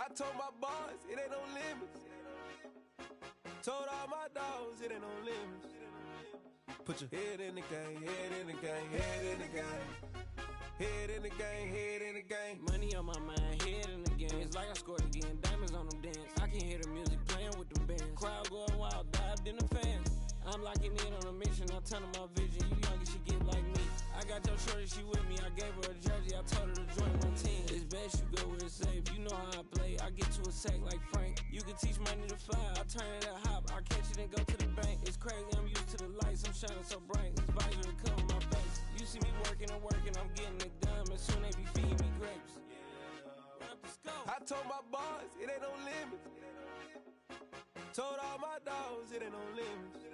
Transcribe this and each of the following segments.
I told my boys, it ain't no limits. Told all my dogs, it ain't no limits. Put your head in the game, head in the game, head in the game. Head in the game, head in the game. Money on my mind, head in the game. It's like I scored again, diamonds on them dance. I can hear the music playing with them bands. Crowd going wild, dived in the fans. I'm locking in on a mission, I'm turning my vision. You young and she get like me. I got your shorty, she with me. I gave her a jersey, I told her to join my team. It's best you go where it's safe. You know how I play, I get to a sack like Frank. You can teach money to fly, I turn it at hop. I catch it and go to the bank. It's crazy, I'm used to the lights, I'm shining so bright. This visor to cover my face. You see me working and working, I'm getting it done. And soon they be feeding me grapes. I told my boys, it ain't no limits. Told all my dogs, it ain't no limits.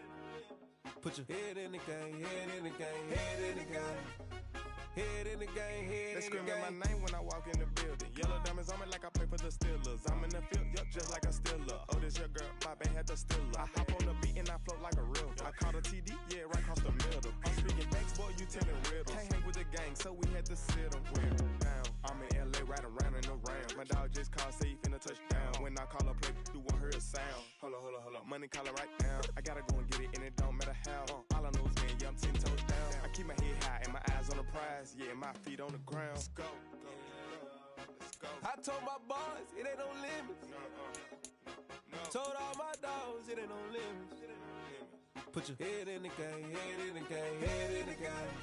Put your head in the game, head in the game, head in the game. Head in the game, head in the game. They screaming my name when I walk in the building. Yellow diamonds on me like I play for the Steelers. I'm in the field, yup, just like a Steeler. Oh, this your girl, my band had the Steeler. I hop on the beat and I float like a river. I caught a TD, yeah, right across the middle. I'm speaking facts, boy, you telling riddles. Can't hang with the gang, so we had to sit them down. I'm in LA, riding around in the Ram. My dog just called, say he finna touchdown. When I call a play, you won't hear a sound. Hold up, money call it right now. I gotta go and get it, and it don't matter how. All I know is getting young, 10 toes down. I keep my head high and my eyes on the prize. Yeah, my feet on the ground. Let's go. Let's go. I told my boys, it ain't no limits. No. Told all my dogs, it ain't no limits. Put your head in the game, head in the game, head in the game.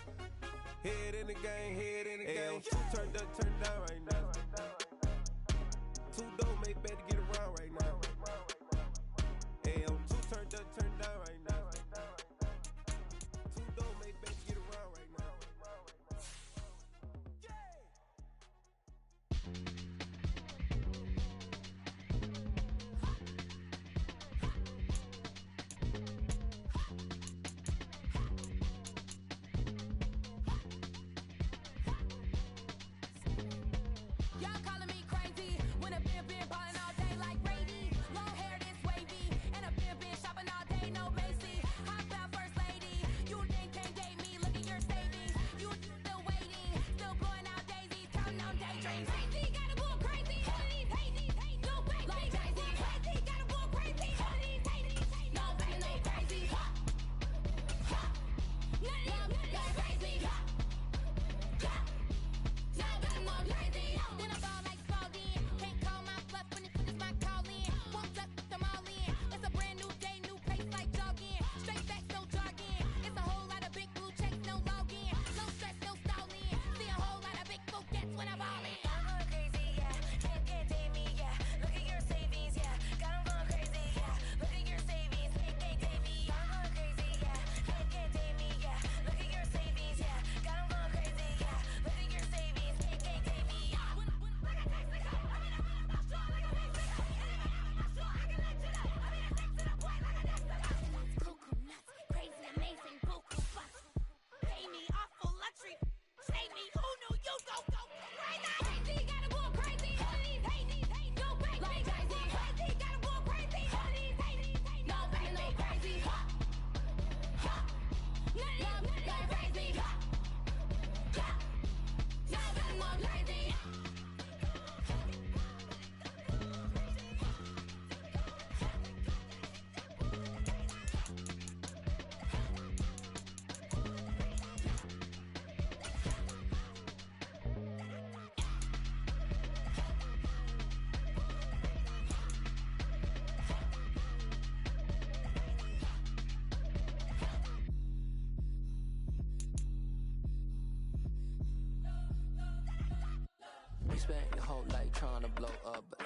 Head in the game, head in the game. Turned up, turned down right now. Too dope, make better get around right now. Hey, I'm too turned up, turned down right now. Too dope, make better get around right now.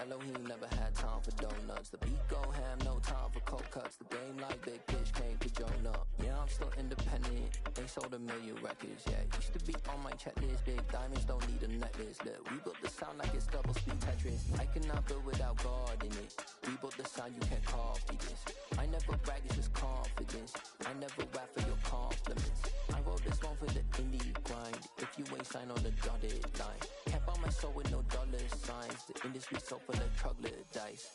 Elohim never had time for donuts. The beat go ham, no time for cold cuts. The game like Big Fish came to join up. Yeah, I'm still independent. They sold 1 million records. Yeah, used to be on my checklist. Big diamonds don't need a necklace. Look, we built the sound like it's double speed Tetris. I cannot build without God in it. We built the sound, you can't copy this. I never brag, it's just confidence. I never rap for your compliments. I wrote this one for the indie grind. If you ain't signed on the dotted line, can't buy my soul with no dollar signs. The industry so full of troglodytes.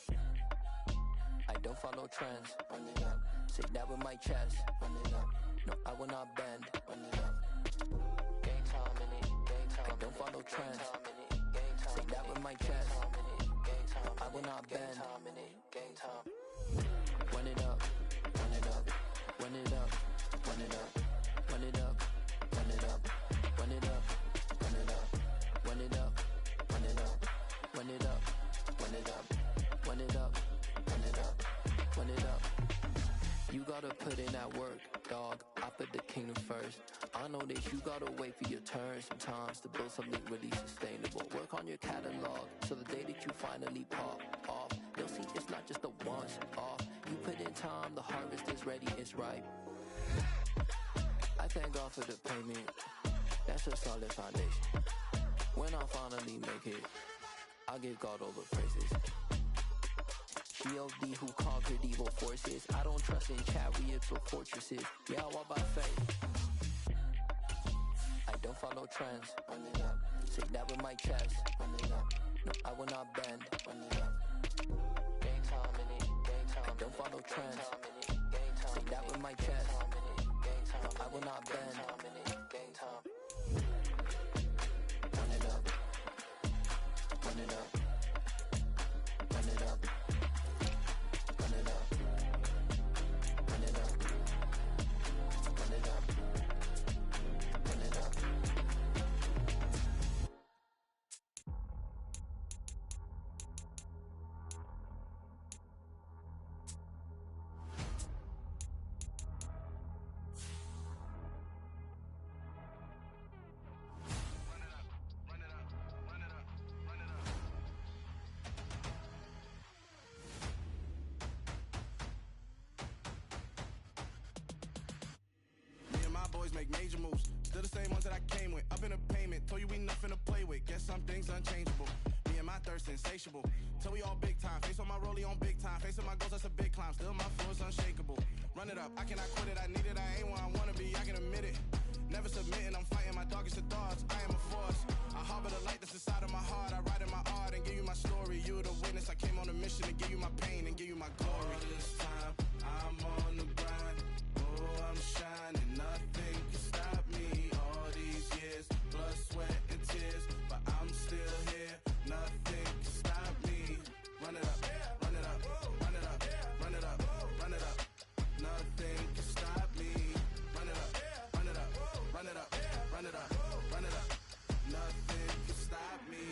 I don't follow trends. Run it up. Say that with my chest. Run it up. No, I will not bend. Run it up. Game time in it. Game time. I don't follow trends. Say that with my chest. I not bend. Game time. Run it up, run it up, run it up, run it up, run it up, run it up, run it up, run it up, run it up, run it up, run it up, run it up, run it up, run it up, run it up. You gotta put in that work, dog. I put the kingdom first. I know that you gotta wait for your turn sometimes to build something really sustainable. Work on your catalog so the day that you finally pop off, you'll see it's not just a once off. You put in time, the harvest is ready, it's ripe. I thank God for the payment. That's a solid foundation. When I finally make it, I give God all the praises. G.O.D. who conquered evil forces. I don't trust in chat, we build fortresses. Yeah, I walk by faith. I don't follow trends. Run it up. Say that with my chest. Run it up. No, I will not bend. Run it up. Game time in it. Game time. I don't follow trends. Say that with my chest. No, I will not bend. Game time. Run it up. Run it up. Run it up. Run it up. Run it up. Run it up. Run it up. Boys make major moves, still the same ones that I came with. Up in a payment, told you we nothing to play with. Guess some things unchangeable. Me and my thirst insatiable. Till we all big time. Face on my rollie on big time. Facing my goals, that's a big climb. Still my flow is unshakable. Run it up, I cannot quit it. I need it, I ain't where I wanna be. I can admit it. Never submitting, I'm fighting my darkest of thoughts. I am a force. I harbor the light that's inside of my heart. I write in my art and give you my story. You the witness. I came on a mission to give you my pain and give you my glory. All this time, I'm on the grind. Oh, I'm shining. Nothing can stop me. All these years, blood, sweat, and tears, but I'm still here. Nothing can stop me. Run it up, run it up, run it up, run it up, run it up. Nothing can stop me. Run it up, run it up, run it up, run it up, run it up. Nothing can stop me.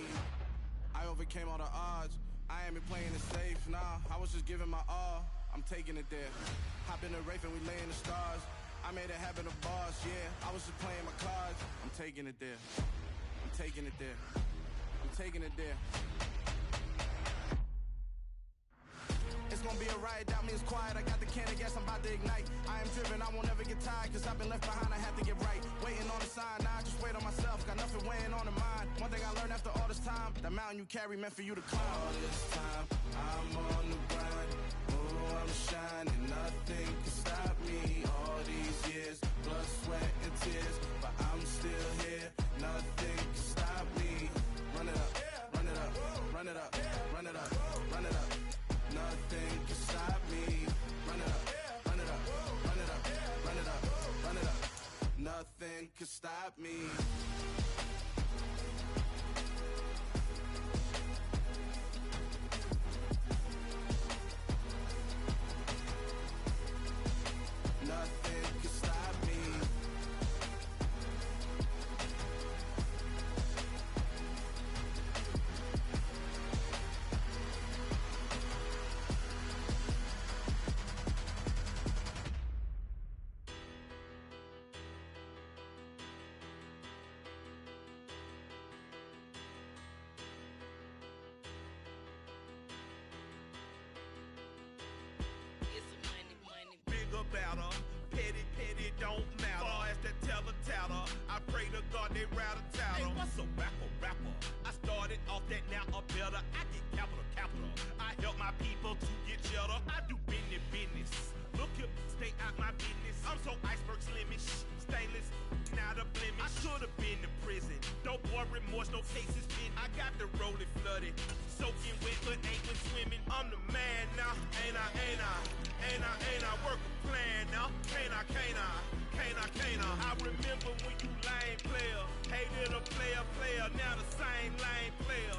I overcame all the odds. I ain't been playing it safe, nah. I was just giving my all. I'm taking it there. Hop in the Wraith and we lay in the stars. I made it happen, a boss, yeah. I was just playing my cards. I'm taking it there. I'm taking it there. I'm taking it there. It's gonna be a riot, doubt me it's quiet. I got the can of gas, I'm about to ignite. I am driven, I won't ever get tired, cause I've been left behind, I have to get right. Waiting on the sign, now I just wait on myself. Got nothing weighing on the mind. One thing I learned after all this time, the mountain you carry meant for you to climb. All this time, I'm on the grind. Oh, I'm shining, nothing can stop me. All these years, blood, sweat, and tears, but I'm still here. Nothing can stop me. Run it up, run it up, run it up, run it up, run it up. Nothing can stop me. Run it up, run it up, run it up, run it up, run it up. Nothing can stop me. Nothing can stop me. Battle. Petty, don't matter. Far as the teller, I pray to God they rattle tattle. Hey, what's a rapper? I started off that, now I'm better. I get capital. I help my people to get cheddar. I do business. Look here, stay out my business. I'm so iceberg slimish, stainless, not a blemish. I should've been to prison. Don't boy remorse, no cases been. I got the rolling flooded, soaking wet, but ain't been swimming. I'm the man now, ain't I? Work a plan now, can't I? I remember when you lame player, hated a player, now the same lame player.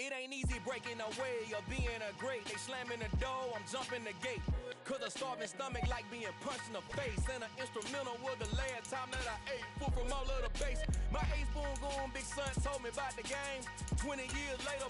It ain't easy breaking away or being a great. They slamming the door, I'm jumping the gate. Cause a starving stomach like being punched in the face. And an instrumental was the last time that I ate. Full from all of the bass. My ace boom goon, big son told me about the game. 20 years later,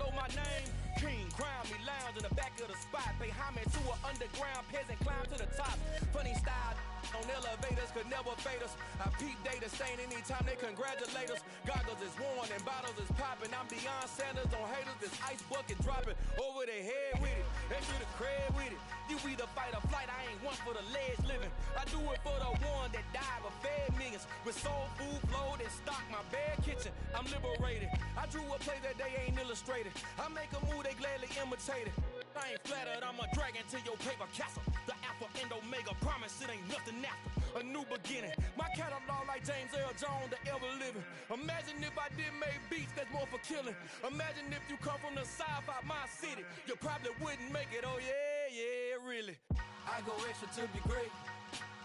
know my name. King, crown me, lounge in the back of the spot. Pay homage to an underground peasant, climb to the top. Funny style on elevators could never fade us. I peep data stain anytime they congratulate us. Goggles is worn and bottles is popping. I'm beyond Sanders on haters. This ice bucket dropping over their head with it. They get a crab with it. You either fight or flight. I ain't one for the ledge living. I do it for the one that died but fed millions. With soul food flowed and stock my bare kitchen. I'm liberated. I drew a play that they ain't illustrated. I make a move they gladly imitate it. I ain't flattered, I'm a dragon to your paper castle. The alpha and omega, promise it ain't nothing after. A new beginning, my catalog like James Earl Jones, the ever living. Imagine if I didn't make beats, that's more for killing. Imagine if you come from the south out my city, you probably wouldn't make it, oh yeah, really. I go extra to be great,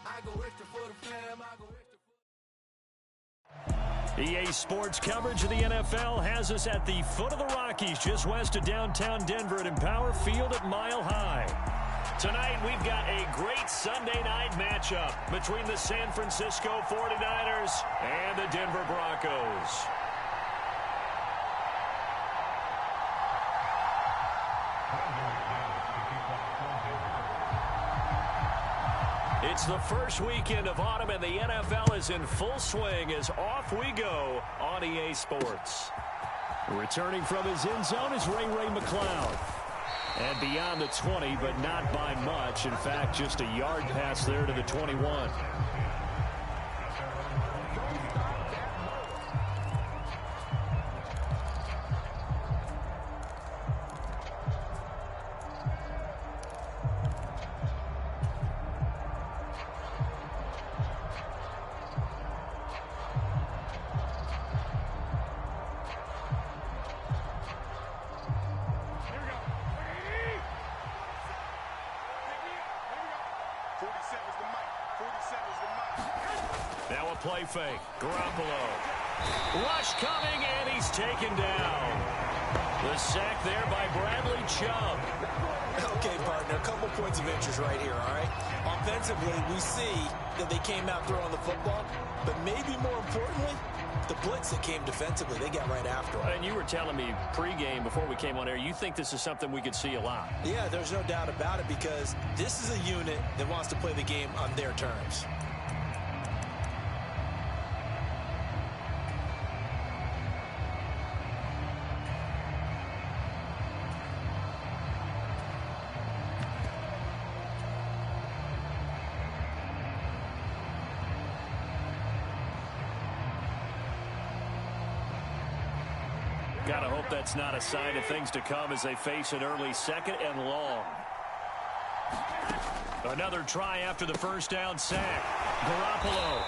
I go extra for the fam, I go extra. EA Sports coverage of the NFL has us at the foot of the Rockies, just west of downtown Denver at Empower Field at Mile High. Tonight, we've got a great Sunday night matchup between the San Francisco 49ers and the Denver Broncos. It's the first weekend of autumn, and the NFL is in full swing as off we go on EA Sports. Returning from his end zone is Ray McCloud. And beyond the 20, but not by much. In fact, just a yard pass there to the 21. Now a play fake. Garoppolo. Rush coming, and he's taken down. The sack there by Bradley Chubb. Okay, partner, a couple points of interest right here, all right? Offensively, we see that they came out throwing the football, but maybe more importantly, the blitz that came defensively, they got right after it. And you were telling me pregame before we came on air, you think this is something we could see a lot. Yeah, there's no doubt about it, because this is a unit that wants to play the game on their terms. Gotta hope that's not a sign of things to come as they face an early second and long. Another try after the first down sack. Garoppolo.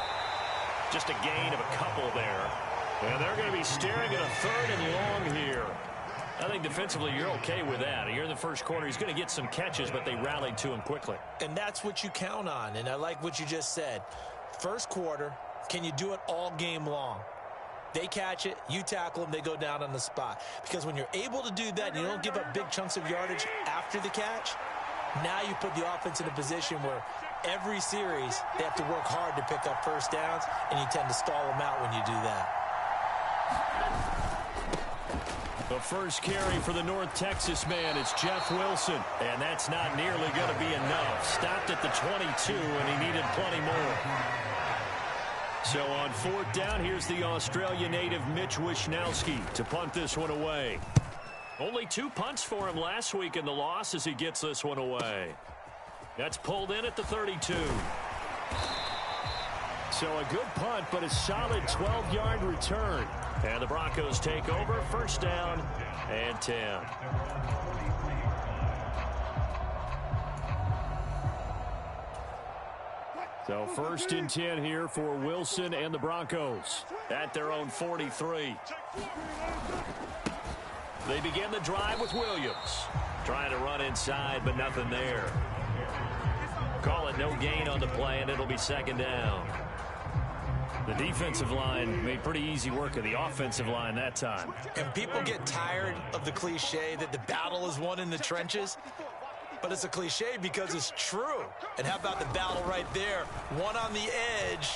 Just a gain of a couple there. And they're going to be staring at a third and long here. I think defensively you're okay with that. You're in the first quarter. He's going to get some catches, but they rallied to him quickly. And that's what you count on, and I like what you just said. First quarter, can you do it all game long? They catch it, you tackle them, they go down on the spot. Because when you're able to do that and you don't give up big chunks of yardage after the catch, now you put the offense in a position where every series they have to work hard to pick up first downs, and you tend to stall them out when you do that. The first carry for the North Texas man is Jeff Wilson, and that's not nearly going to be enough. Stopped at the 22, and he needed plenty more. So on fourth down, here's the Australia native Mitch Wishnowsky to punt this one away. Only 2 punts for him last week in the loss as he gets this one away. That's pulled in at the 32. So a good punt, but a solid 12-yard return. And the Broncos take over, first down and 10. So first and 10 here for Wilson and the Broncos at their own 43. They begin the drive with Williams. Trying to run inside, but nothing there. Call it no gain on the play, and it'll be second down. The defensive line made pretty easy work of the offensive line that time. And people get tired of the cliche that the battle is won in the trenches. But it's a cliche because it's true. And how about the battle right there? One on the edge,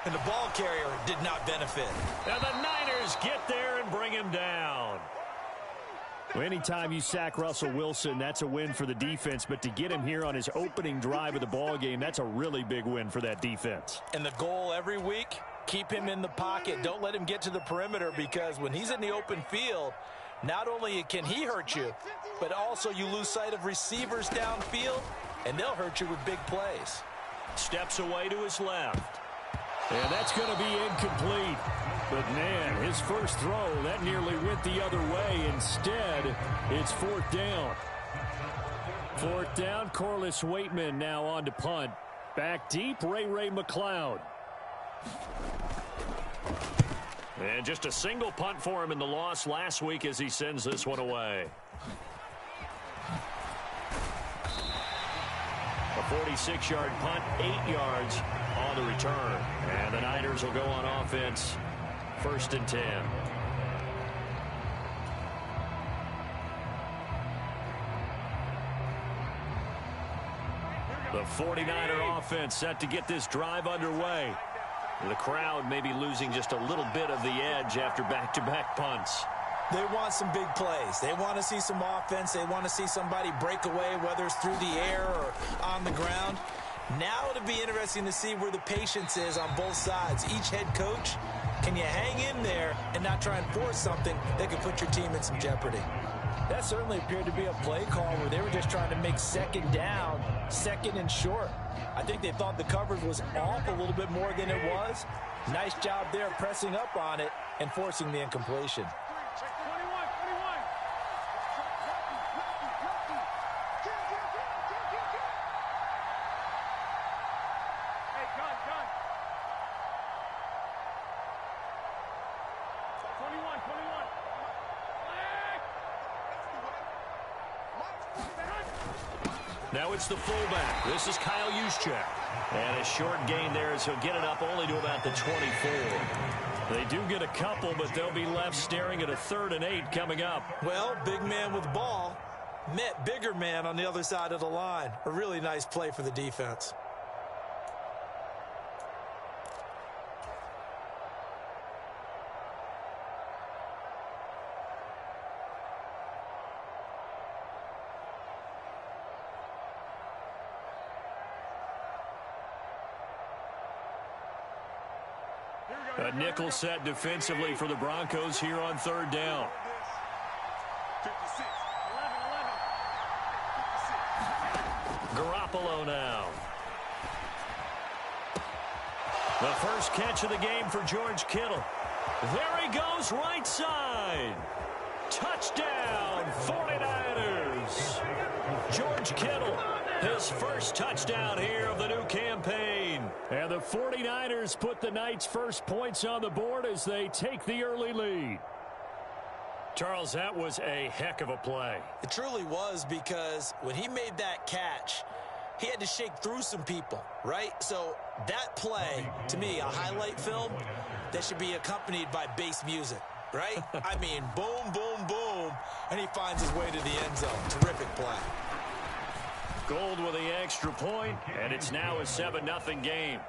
and the ball carrier did not benefit. And the Niners get there and bring him down. Well, anytime you sack Russell Wilson, that's a win for the defense. But to get him here on his opening drive of the ball game, that's a really big win for that defense. And the goal every week, keep him in the pocket. Don't let him get to the perimeter, because when he's in the open field, not only can he hurt you, but also you lose sight of receivers downfield, and they'll hurt you with big plays. Steps away to his left. And that's going to be incomplete. But, man, his first throw, that nearly went the other way. Instead, it's fourth down. Fourth down, Corliss Waitman now on to punt. Back deep, Ray McLeod. And just a single punt for him in the loss last week as he sends this one away. A 46-yard punt, 8 yards on the return. And the Niners will go on offense, 1st and 10. The 49er offense set to get this drive underway. The crowd may be losing just a little bit of the edge after back-to-back punts. They want some big plays. They want to see some offense. They want to see somebody break away, whether it's through the air or on the ground. Now it'll be interesting to see where the patience is on both sides. Each head coach, can you hang in there and not try and force something that could put your team in some jeopardy? That certainly appeared to be a play call where they were just trying to make second down, second and short. I think they thought the coverage was off a little bit more than it was. Nice job there pressing up on it and forcing the incompletion. Now it's the fullback. This is Kyle Juszczyk. And a short gain there as he'll get it up only to about the 24. They do get a couple, but they'll be left staring at a 3rd and 8 coming up. Well, big man with ball met bigger man on the other side of the line. A really nice play for the defense. A nickel set defensively for the Broncos here on 3rd down. Garoppolo now. The first catch of the game for George Kittle. There he goes, right side. Touchdown, 49ers. George Kittle, his first touchdown here of the new campaign. And the 49ers put the Knights' first points on the board as they take the early lead. Charles, that was a heck of a play. It truly was, because when he made that catch, he had to shake through some people, right? So that play, to me, a highlight film that should be accompanied by bass music, right? I mean, boom, boom, boom, and he finds his way to the end zone. Terrific play. Gold with the extra point, and it's now a 7-0 game.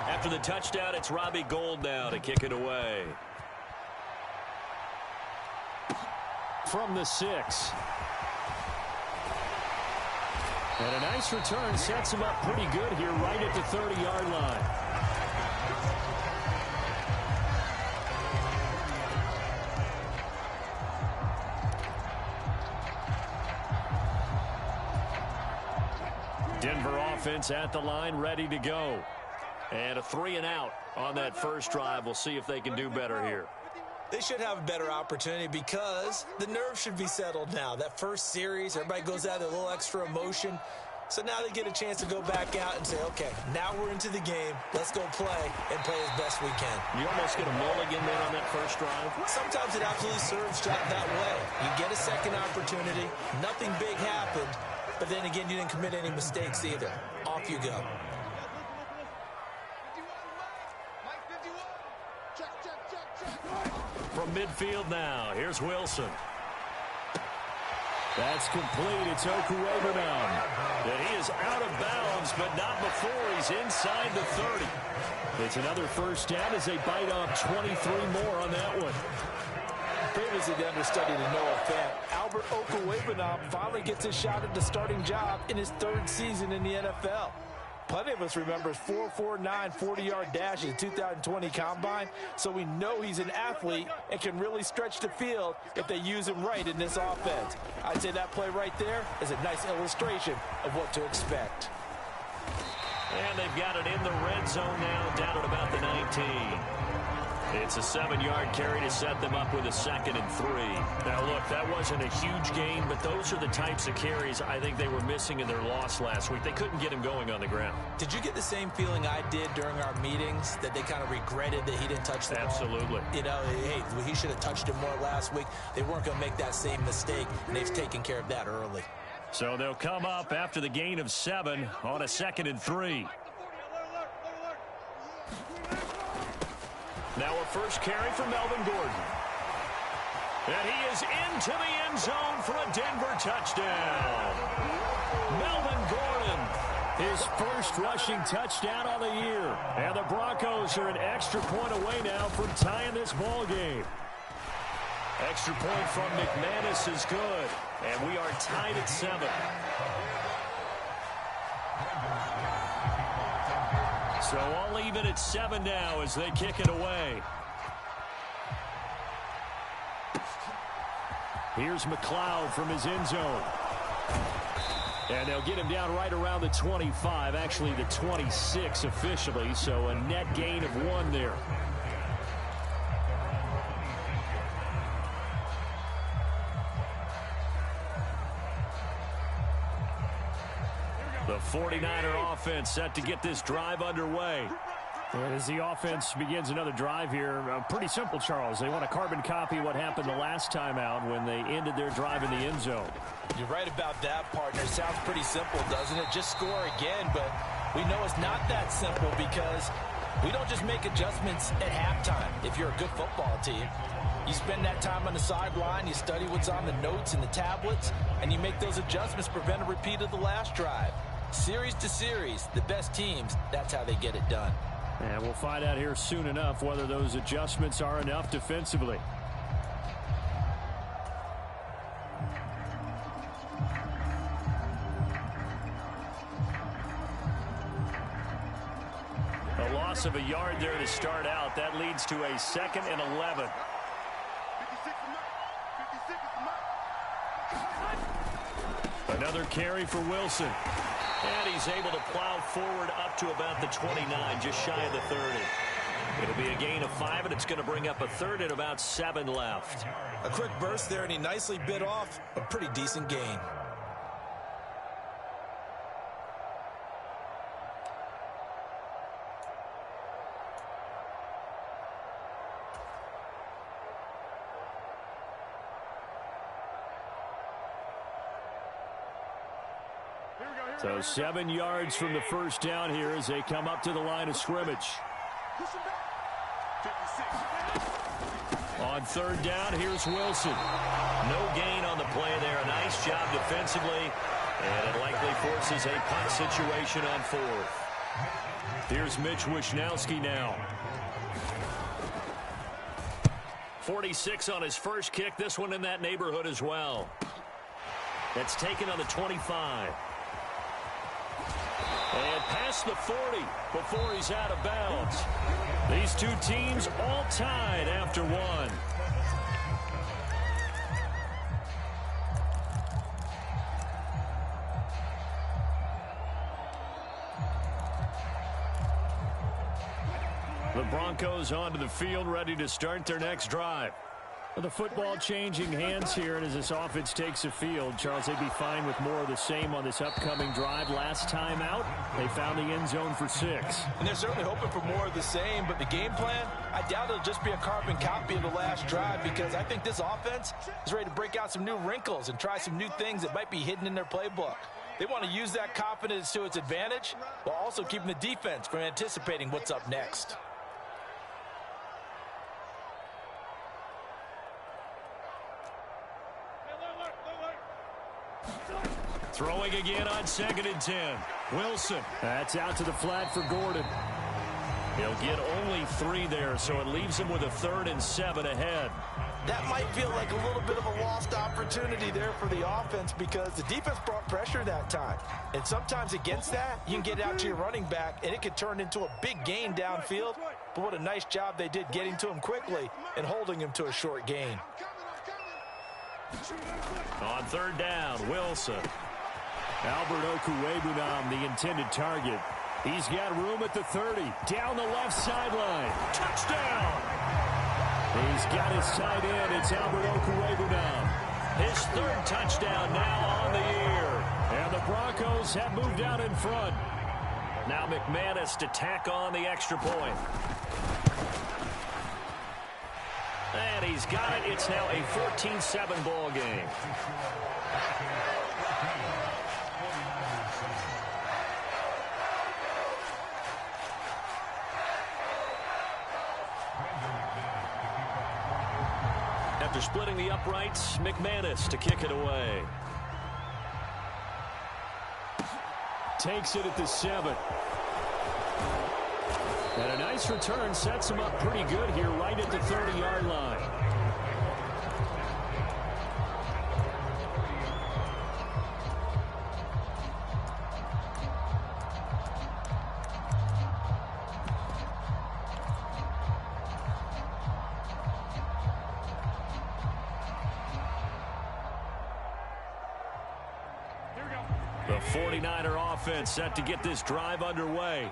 After the touchdown, it's Robbie Gould now to kick it away. From the 6. And a nice return sets him up pretty good here right at the 30-yard line. Denver offense at the line, ready to go. And a 3-and-out on that first drive. We'll see if they can do better here. They should have a better opportunity because the nerves should be settled now. That first series, everybody goes out a little extra emotion. So now they get a chance to go back out and say, okay, now we're into the game. Let's go play and play as best we can. You almost get a mulligan there on that first drive. Sometimes it absolutely serves that way. You get a second opportunity. Nothing big happened. But then again, you didn't commit any mistakes either. Off you go. From midfield now, here's Wilson. That's complete. It's Okuegbunam. And he is out of bounds, but not before he's inside the 30. It's another first down as they bite off 23 more on that one. Previously the understudy to Noah Fant, Albert Okuegbunam finally gets his shot at the starting job in his third season in the NFL. Plenty of us remember his 4.49 40-yard dash in the 2020 Combine, so we know he's an athlete and can really stretch the field if they use him right in this offense. I'd say that play right there is a nice illustration of what to expect. And they've got it in the red zone now, down at about the 19. It's a 7-yard carry to set them up with a 2nd and 3. Now, look, that wasn't a huge gain, but those are the types of carries I think they were missing in their loss last week. They couldn't get him going on the ground. Did you get the same feeling I did during our meetings, that they kind of regretted that he didn't touch the ball? Absolutely. You know, hey, he should have touched it more last week. They weren't going to make that same mistake, and they've taken care of that early. So they'll come up after the gain of 7 on a 2nd and 3. Now a first carry for Melvin Gordon. And he is into the end zone for a Denver touchdown. Melvin Gordon, his first rushing touchdown on the year. And the Broncos are an extra point away now from tying this ball game. Extra point from McManus is good. And we are tied at 7. So all even at 7 now as they kick it away. Here's McLeod from his end zone. And they'll get him down right around the 25, actually the 26 officially, so a net gain of 1 there. The 49er offense set to get this drive underway. And as the offense begins another drive here, pretty simple, Charles. They want to carbon copy what happened the last time out when they ended their drive in the end zone. You're right about that, partner. Sounds pretty simple, doesn't it? Just score again, but we know it's not that simple because we don't just make adjustments at halftime if you're a good football team. You spend that time on the sideline, you study what's on the notes and the tablets, and you make those adjustments to prevent a repeat of the last drive. Series to series, the best teams, that's how they get it done. And we'll find out here soon enough whether those adjustments are enough defensively. A loss of a yard there to start out. That leads to a 2nd and 11. Another carry for Wilson. And he's able to plow forward up to about the 29, just shy of the 30. It'll be a gain of 5, and it's going to bring up a 3rd and about 7 left. A quick burst there, and he nicely bit off a pretty decent gain. So 7 yards from the first down here as they come up to the line of scrimmage. On 3rd down, here's Wilson. No gain on the play there. A nice job defensively, and it likely forces a punt situation on 4th. Here's Mitch Wishnowski now. 46 on his first kick. This one in that neighborhood as well. That's taken on the 25. And past the 40 before he's out of bounds. These two teams all tied after 1. The Broncos onto the field, ready to start their next drive. Well, the football changing hands here, and as this offense takes the field, Charles, they'd be fine with more of the same on this upcoming drive. Last time out, they found the end zone for 6. And they're certainly hoping for more of the same, but the game plan, I doubt it'll just be a carbon copy of the last drive, because I think this offense is ready to break out some new wrinkles and try some new things that might be hidden in their playbook. They want to use that confidence to its advantage while also keeping the defense from anticipating what's up next. Throwing again on 2nd and 10. Wilson. That's out to the flat for Gordon. He'll get only 3 there, so it leaves him with a 3rd and 7 ahead. That might feel like a little bit of a lost opportunity there for the offense, because the defense brought pressure that time. And sometimes against that, you can get out to your running back, and it could turn into a big gain downfield. But what a nice job they did getting to him quickly and holding him to a short gain. On 3rd down, Wilson. Albert Okwuegbunam, the intended target. He's got room at the 30. Down the left sideline. Touchdown! He's got his tight end. It's Albert Okwuegbunam. His 3rd touchdown now on the year. And the Broncos have moved out in front. Now McManus to tack on the extra point. And he's got it. It's now a 14-7 ball game. After splitting the uprights, McManus to kick it away. Takes it at the 7. And a nice return sets him up pretty good here right at the 30-yard line. The 49er offense set to get this drive underway.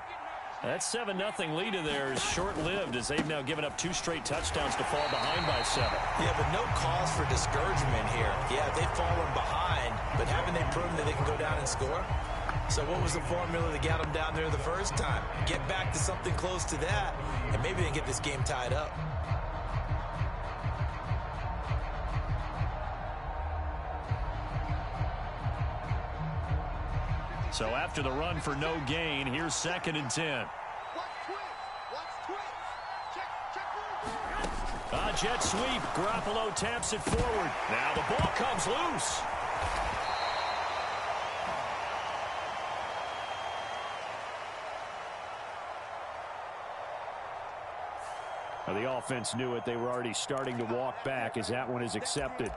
That 7-0 lead of theirs is short-lived, as they've now given up 2 straight touchdowns to fall behind by 7. Yeah, but no cause for discouragement here. Yeah, they've fallen behind, but haven't they proven that they can go down and score? So what was the formula that got them down there the first time? Get back to something close to that, and maybe they can get this game tied up. So after the run for no gain, here's 2nd and 10. Jet sweep. Garoppolo taps it forward. Now the ball comes loose. Well, the offense knew it. They were already starting to walk back as that one is accepted.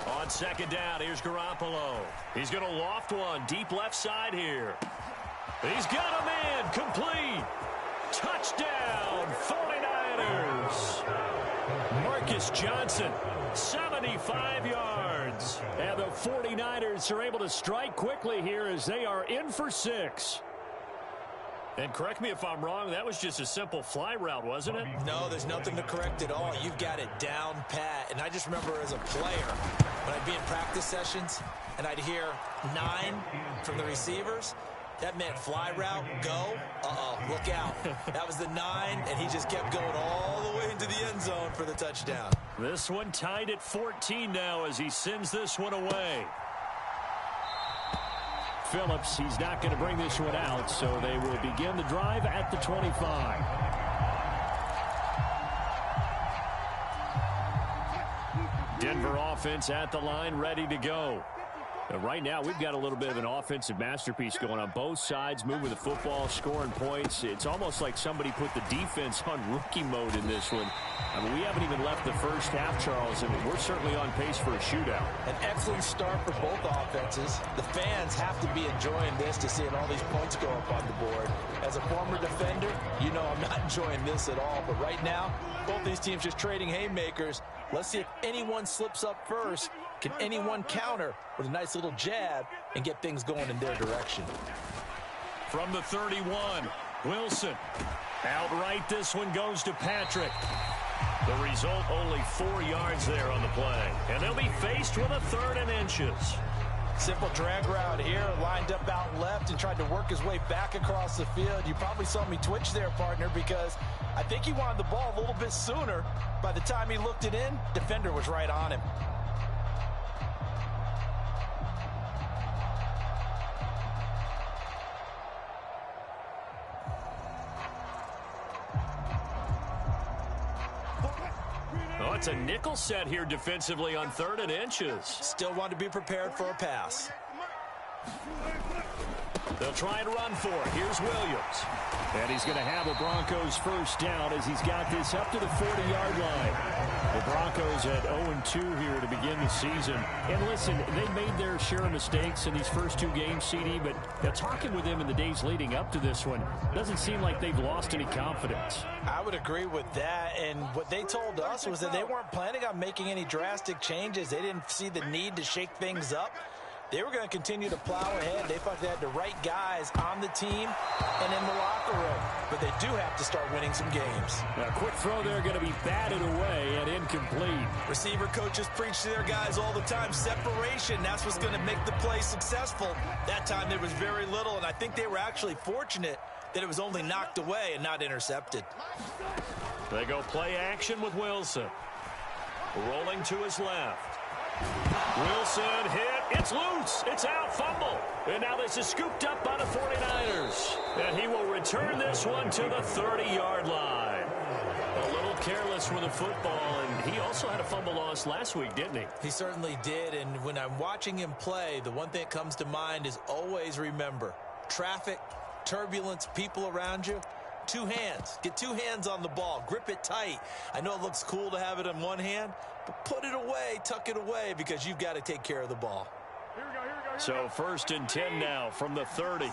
On 2nd down, here's Garoppolo. He's going to loft one deep left side here. He's got a man, complete. Touchdown, 49ers. Marcus Johnson, 75 yards. And the 49ers are able to strike quickly here as they are in for 6. And correct me if I'm wrong, that was just a simple fly route, wasn't it? No, there's nothing to correct at all. You've got it down pat. And I just remember as a player, when I'd be in practice sessions and I'd hear 9 from the receivers, that meant fly route, go, look out. That was the 9, and he just kept going all the way into the end zone for the touchdown. This one tied at 14 now as he sends this one away. Phillips, he's not going to bring this one out, so they will begin the drive at the 25. Denver offense at the line, ready to go. Right now, we've got a little bit of an offensive masterpiece going on. Both sides moving the football, scoring points. It's almost like somebody put the defense on rookie mode in this one. I mean, we haven't even left the first half, Charles, and we're certainly on pace for a shootout. An excellent start for both offenses. The fans have to be enjoying this to seeing all these points go up on the board. As a former defender, you know I'm not enjoying this at all. But right now, both these teams just trading haymakers. Let's see if anyone slips up first. Can anyone counter with a nice little jab and get things going in their direction? From the 31, Wilson. Outright, this one goes to Patrick. The result, only 4 yards there on the play. And they'll be faced with a 3rd and inches. Simple drag route here, lined up out left and tried to work his way back across the field. You probably saw me twitch there, partner, because I think he wanted the ball a little bit sooner. By the time he looked it in, defender was right on him. Oh, it's a nickel set here defensively on 3rd and inches. Still want to be prepared for a pass. They'll try and run for it. Here's Williams. And he's going to have a Broncos first down as he's got this up to the 40-yard line. The Broncos at 0-2 here to begin the season. And listen, they made their share of mistakes in these first 2 games, CD, but talking with them in the days leading up to this one, doesn't seem like they've lost any confidence. I would agree with that, and what they told us was that they weren't planning on making any drastic changes. They didn't see the need to shake things up. They were going to continue to plow ahead. They thought they had the right guys on the team and in the locker room. But they do have to start winning some games. A quick throw there going to be batted away and incomplete. Receiver coaches preach to their guys all the time. Separation, that's what's going to make the play successful. That time there was very little, and I think they were actually fortunate that it was only knocked away and not intercepted. They go play action with Wilson. Rolling to his left. Wilson hit. It's loose. It's out. Fumble. And now this is scooped up by the 49ers. And he will return this one to the 30-yard line. A little careless with the football, and he also had a fumble loss last week, didn't he? He certainly did, and when I'm watching him play, the one thing that comes to mind is always remember, traffic, turbulence, people around you, 2 hands. Get 2 hands on the ball. Grip it tight. I know it looks cool to have it in one hand, but put it away, tuck it away, because you've got to take care of the ball. So 1st and 10 now from the 30.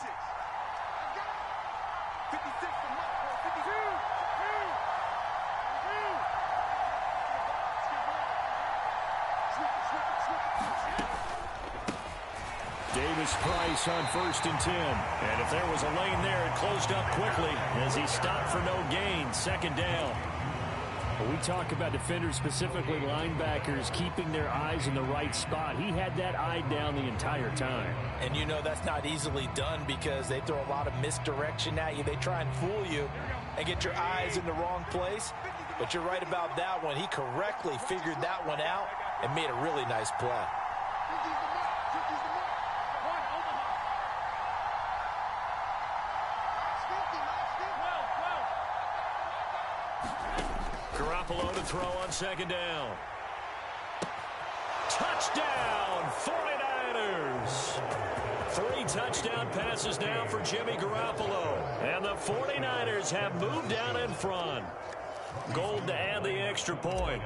Davis-Price on 1st and 10. And if there was a lane there, it closed up quickly as he stopped for no gain. 2nd down. We talk about defenders, specifically linebackers, keeping their eyes in the right spot. He had that eye down the entire time. And you know that's not easily done because they throw a lot of misdirection at you. They try and fool you and get your eyes in the wrong place. But you're right about that one. He correctly figured that one out and made a really nice play. Garoppolo to throw on 2nd down. Touchdown, 49ers. 3 touchdown passes now for Jimmy Garoppolo. And the 49ers have moved down in front. Gold to add the extra point.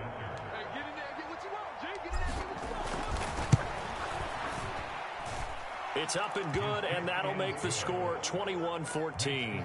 It's up and good, and that'll make the score 21-14.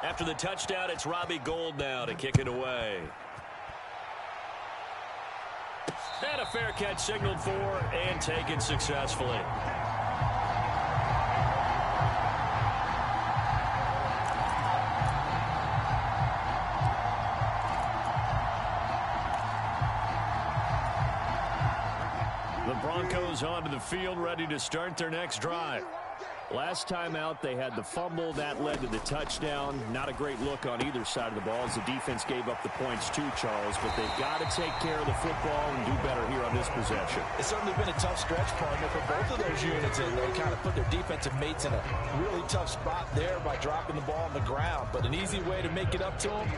After the touchdown, it's Robbie Gould now to kick it away. And a fair catch signaled for and taken successfully. The Broncos onto the field, ready to start their next drive. Last time out, they had the fumble. That led to the touchdown. Not a great look on either side of the ball as the defense gave up the points too, Charles. But they've got to take care of the football and do better here on this possession. It's certainly been a tough stretch, partner, for both of those units. And they kind of put their defensive mates in a really tough spot there by dropping the ball on the ground. But an easy way to make it up to them,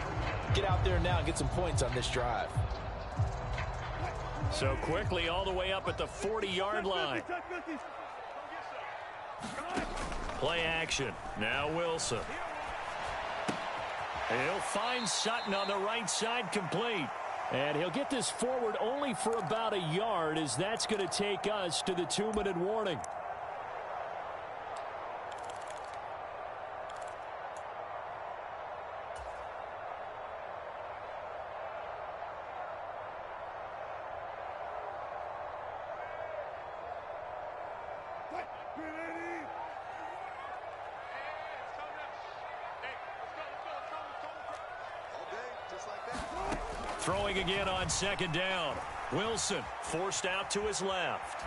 get out there now and get some points on this drive. So quickly all the way up at the 40-yard line. Play action. Now Wilson. He'll find Sutton on the right side, complete. And he'll get this forward only for about a yard, as that's going to take us to the 2-minute warning. Throwing again on second down. Wilson forced out to his left.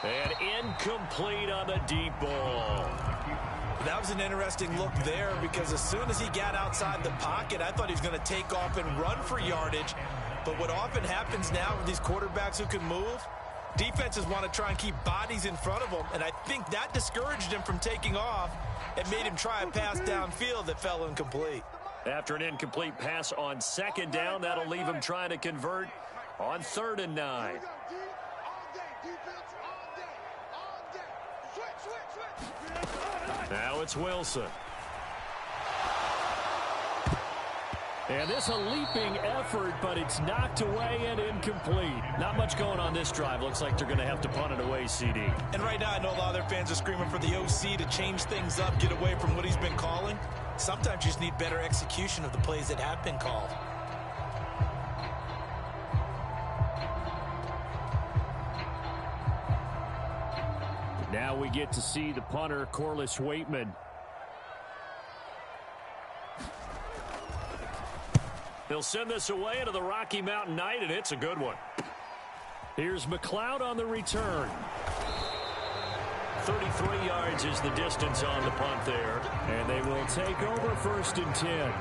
And incomplete on the deep ball. That was an interesting look there because as soon as he got outside the pocket, I thought he was going to take off and run for yardage. But what often happens now with these quarterbacks who can move, defenses want to try and keep bodies in front of them. And I think that discouraged him from taking off and made him try a pass downfield that fell incomplete. After an incomplete pass on second down, that'll leave him trying to convert on 3rd and 9. Now it's Wilson. And this a leaping effort, but it's knocked away and incomplete. Not much going on this drive. Looks like they're going to have to punt it away, CD. And right now I know a lot of their fans are screaming for the OC to change things up, get away from what he's been calling. Sometimes you just need better execution of the plays that have been called. Now we get to see the punter, Corliss Waitman. He'll send this away into the Rocky Mountain Night, and it's a good one. Here's McLeod on the return. 33 yards is the distance on the punt there, and they will take over 1st and 10.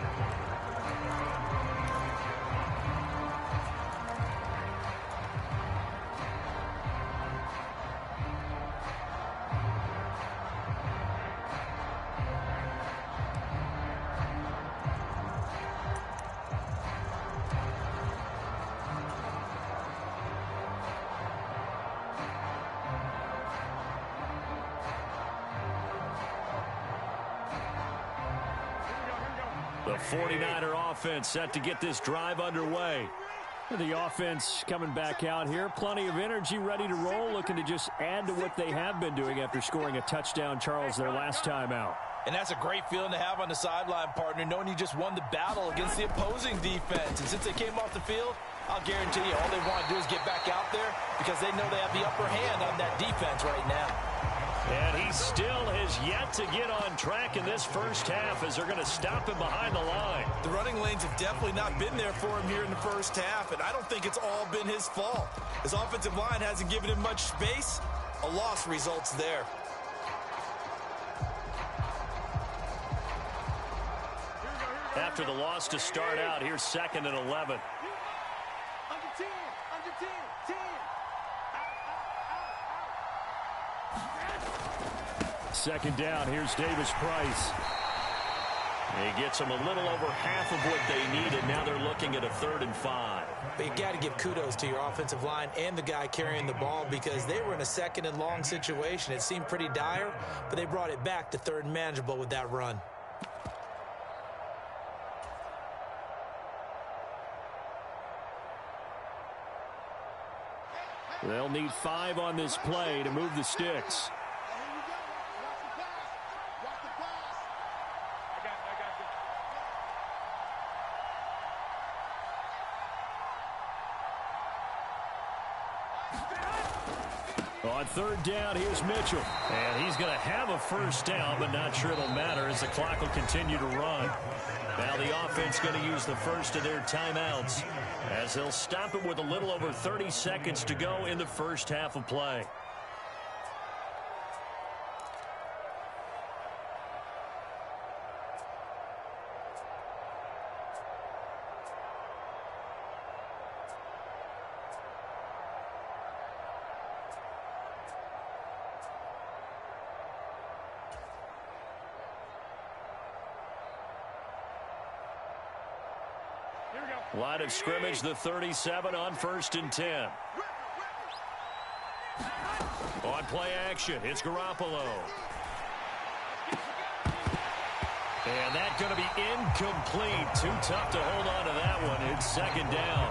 The 49er offense set to get this drive underway. The offense coming back out here. Plenty of energy, ready to roll, looking to just add to what they have been doing after scoring a touchdown, Charles, their last time out. And that's a great feeling to have on the sideline, partner, knowing you just won the battle against the opposing defense. And since they came off the field, I'll guarantee you all they want to do is get back out there because they know they have the upper hand on that defense right now. And he still has yet to get on track in this first half as they're going to stop him behind the line. The running lanes have definitely not been there for him here in the first half, and I don't think it's all been his fault. His offensive line hasn't given him much space. A loss results there. After the loss to start out, here's 2nd and 11. Under 10, under 10, 10. Second down, here's Davis Price. He gets them a little over half of what they needed. Now they're looking at a 3rd and 5. But you got to give kudos to your offensive line and the guy carrying the ball because they were in a 2nd and long situation. It seemed pretty dire, but they brought it back to 3rd and manageable with that run. They'll need 5 on this play to move the sticks. On 3rd down, here's Mitchell. And he's going to have a first down, but not sure it'll matter as the clock will continue to run. Now the offense going to use the first of their timeouts as they'll stop it with a little over 30 seconds to go in the first half of play. Line of scrimmage, the 37 on 1st and 10. On play action, it's Garoppolo. And that's going to be incomplete. Too tough to hold on to that one. It's 2nd down.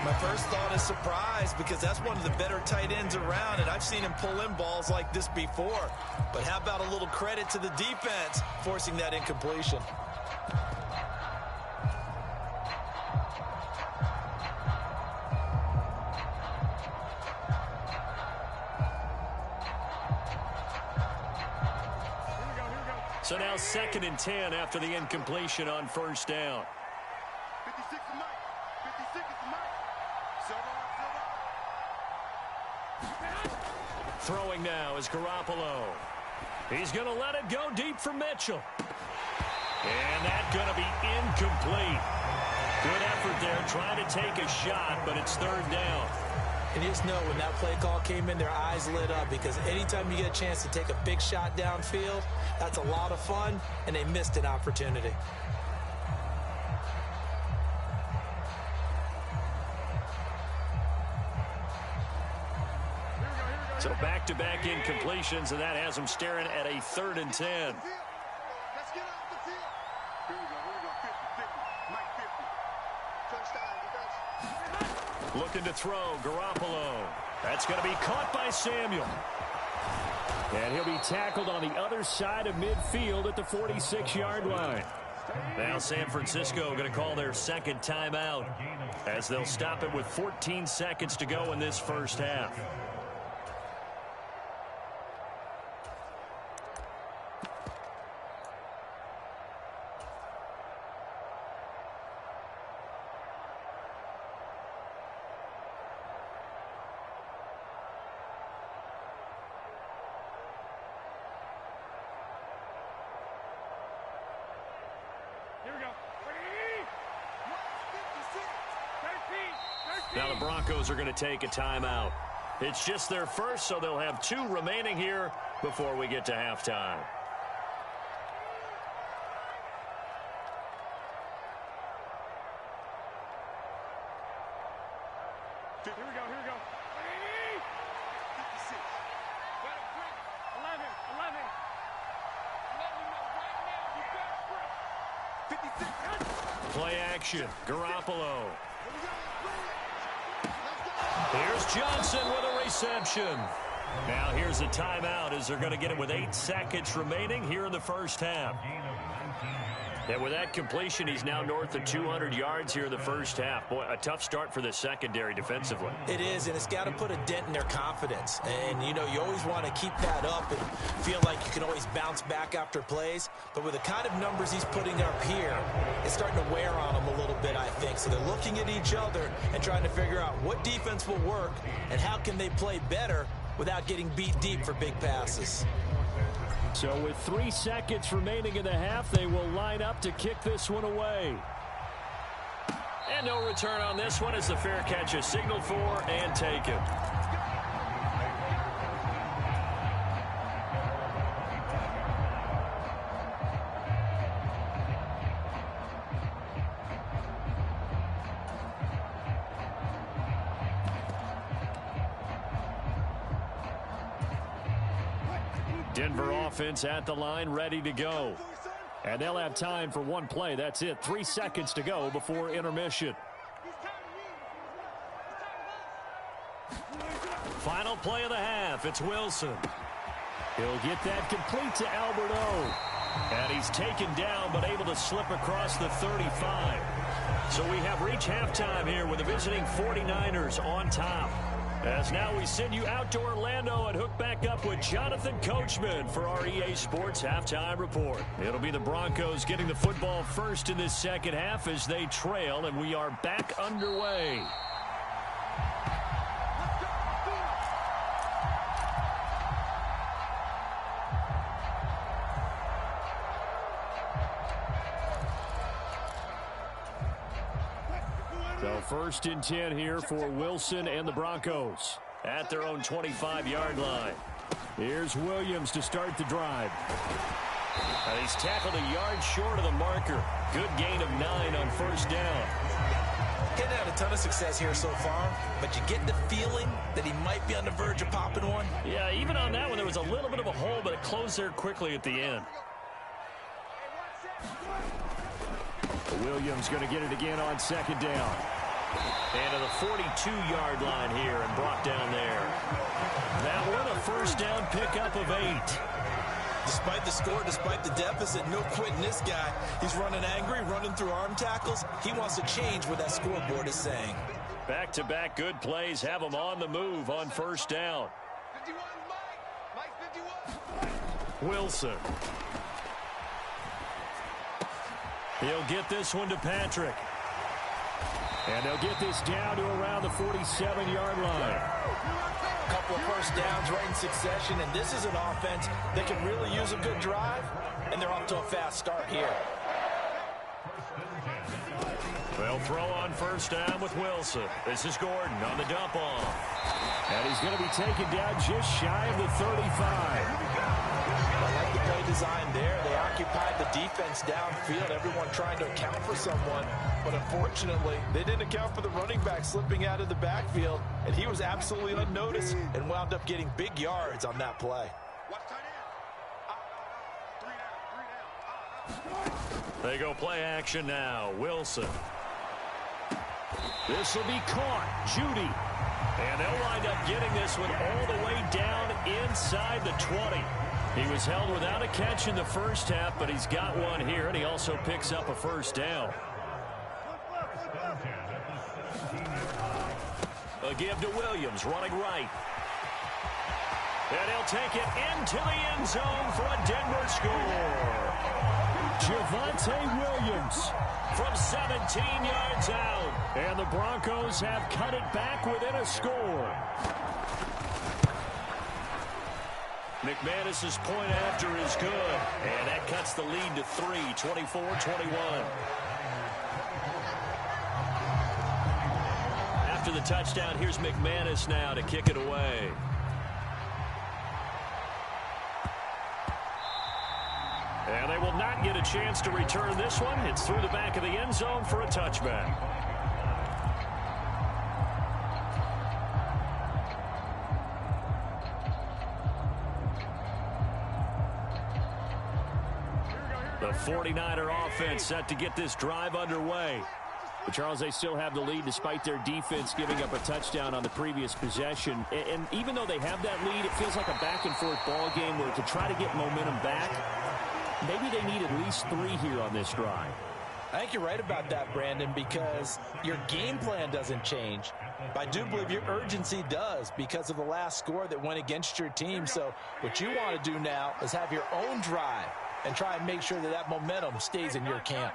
My first thought is surprise because that's one of the better tight ends around, and I've seen him pull in balls like this before. But how about a little credit to the defense forcing that incompletion? So now 2nd and 10 after the incompletion on 1st down. 56 is Mike. 56 is Mike. Throwing now is Garoppolo. He's going to let it go deep for Mitchell. And that's going to be incomplete. Good effort there trying to take a shot, but it's 3rd down. And you just know when that play call came in, their eyes lit up because anytime you get a chance to take a big shot downfield, that's a lot of fun, and they missed an opportunity. So back-to-back incompletions, and that has them staring at a 3rd and 10. Let's get off the field. Here we go. 50. Mike 50. Touchdown. Looking to throw, Garoppolo. That's going to be caught by Samuel. And he'll be tackled on the other side of midfield at the 46-yard line. Now San Francisco going to call their 2nd timeout as they'll stop it with 14 seconds to go in this first half. Now the Broncos are going to take a timeout. It's just their first, so they'll have 2 remaining here before we get to halftime. Here we go. 56. 11. 56. Play action. Garoppolo. Here's Johnson with a reception. Now here's a timeout as they're going to get it with 8 seconds remaining here in the first half. And with that completion, he's now north of 200 yards here in the first half. Boy, a tough start for the secondary defensively. It is, and it's got to put a dent in their confidence. And, you know, you always want to keep that up and feel like you can always bounce back after plays. But with the kind of numbers he's putting up here, it's starting to wear on them a little bit, I think. So they're looking at each other and trying to figure out what defense will work and how can they play better without getting beat deep for big passes. So with 3 seconds remaining in the half, they will line up to kick this one away. And no return on this one as the fair catch is signaled for and taken. Denver offense at the line, ready to go. And they'll have time for one play. That's it. 3 seconds to go before intermission. Final play of the half. It's Wilson. He'll get that complete to Alberto. And he's taken down but able to slip across the 35. So we have reached halftime here with the visiting 49ers on top. As now we send you out to Orlando and hook back up with Jonathan Coachman for our EA Sports Halftime Report. It'll be the Broncos getting the football first in this second half as they trail, and we are back underway. So 1st and 10 here for Wilson and the Broncos at their own 25-yard line. Here's Williams to start the drive. And he's tackled a yard short of the marker. Good gain of 9 on 1st down. He hadn't had a ton of success here so far, but you get the feeling that he might be on the verge of popping one. Yeah, even on that one, there was a little bit of a hole, but it closed there quickly at the end. Williams going to get it again on second down. And to the 42-yard line here and brought down there. That one a first down pickup of 8. Despite the score, despite the deficit, no quitting this guy. He's running angry, running through arm tackles. He wants to change what that scoreboard is saying. Back-to-back good plays have him on the move on first down. 51, Mike 51. Wilson. He'll get this one to Patrick. And they'll get this down to around the 47-yard line. A couple of first downs right in succession, and this is an offense that can really use a good drive, and they're off to a fast start here. They'll throw on first down with Wilson. This is Gordon on the dump off. And he's going to be taken down just shy of the 35. I like the play design there. They occupied the defense downfield, everyone trying to account for someone. But unfortunately, they didn't account for the running back slipping out of the backfield, and he was absolutely unnoticed and wound up getting big yards on that play. They go play action now. Wilson. This will be caught. Judy. And they'll wind up getting this one all the way down inside the 20. He was held without a catch in the first half, but he's got one here, and he also picks up a first down. A give to Williams, running right. And he'll take it into the end zone for a Denver score. Javonte Williams from 17 yards out. And the Broncos have cut it back within a score. McManus's point after is good. And that cuts the lead to 3, 24-21. After the touchdown, here's McManus now to kick it away. And they will not get a chance to return this one. It's through the back of the end zone for a touchback. The 49er offense set to get this drive underway. But Charles, they still have the lead despite their defense giving up a touchdown on the previous possession. And even though they have that lead, it feels like a back-and-forth ball game where to try to get momentum back, maybe they need at least 3 here on this drive. I think you're right about that, Brandon, because your game plan doesn't change. I do believe your urgency does because of the last score that went against your team. So what you want to do now is have your own drive and try and make sure that that momentum stays in your camp.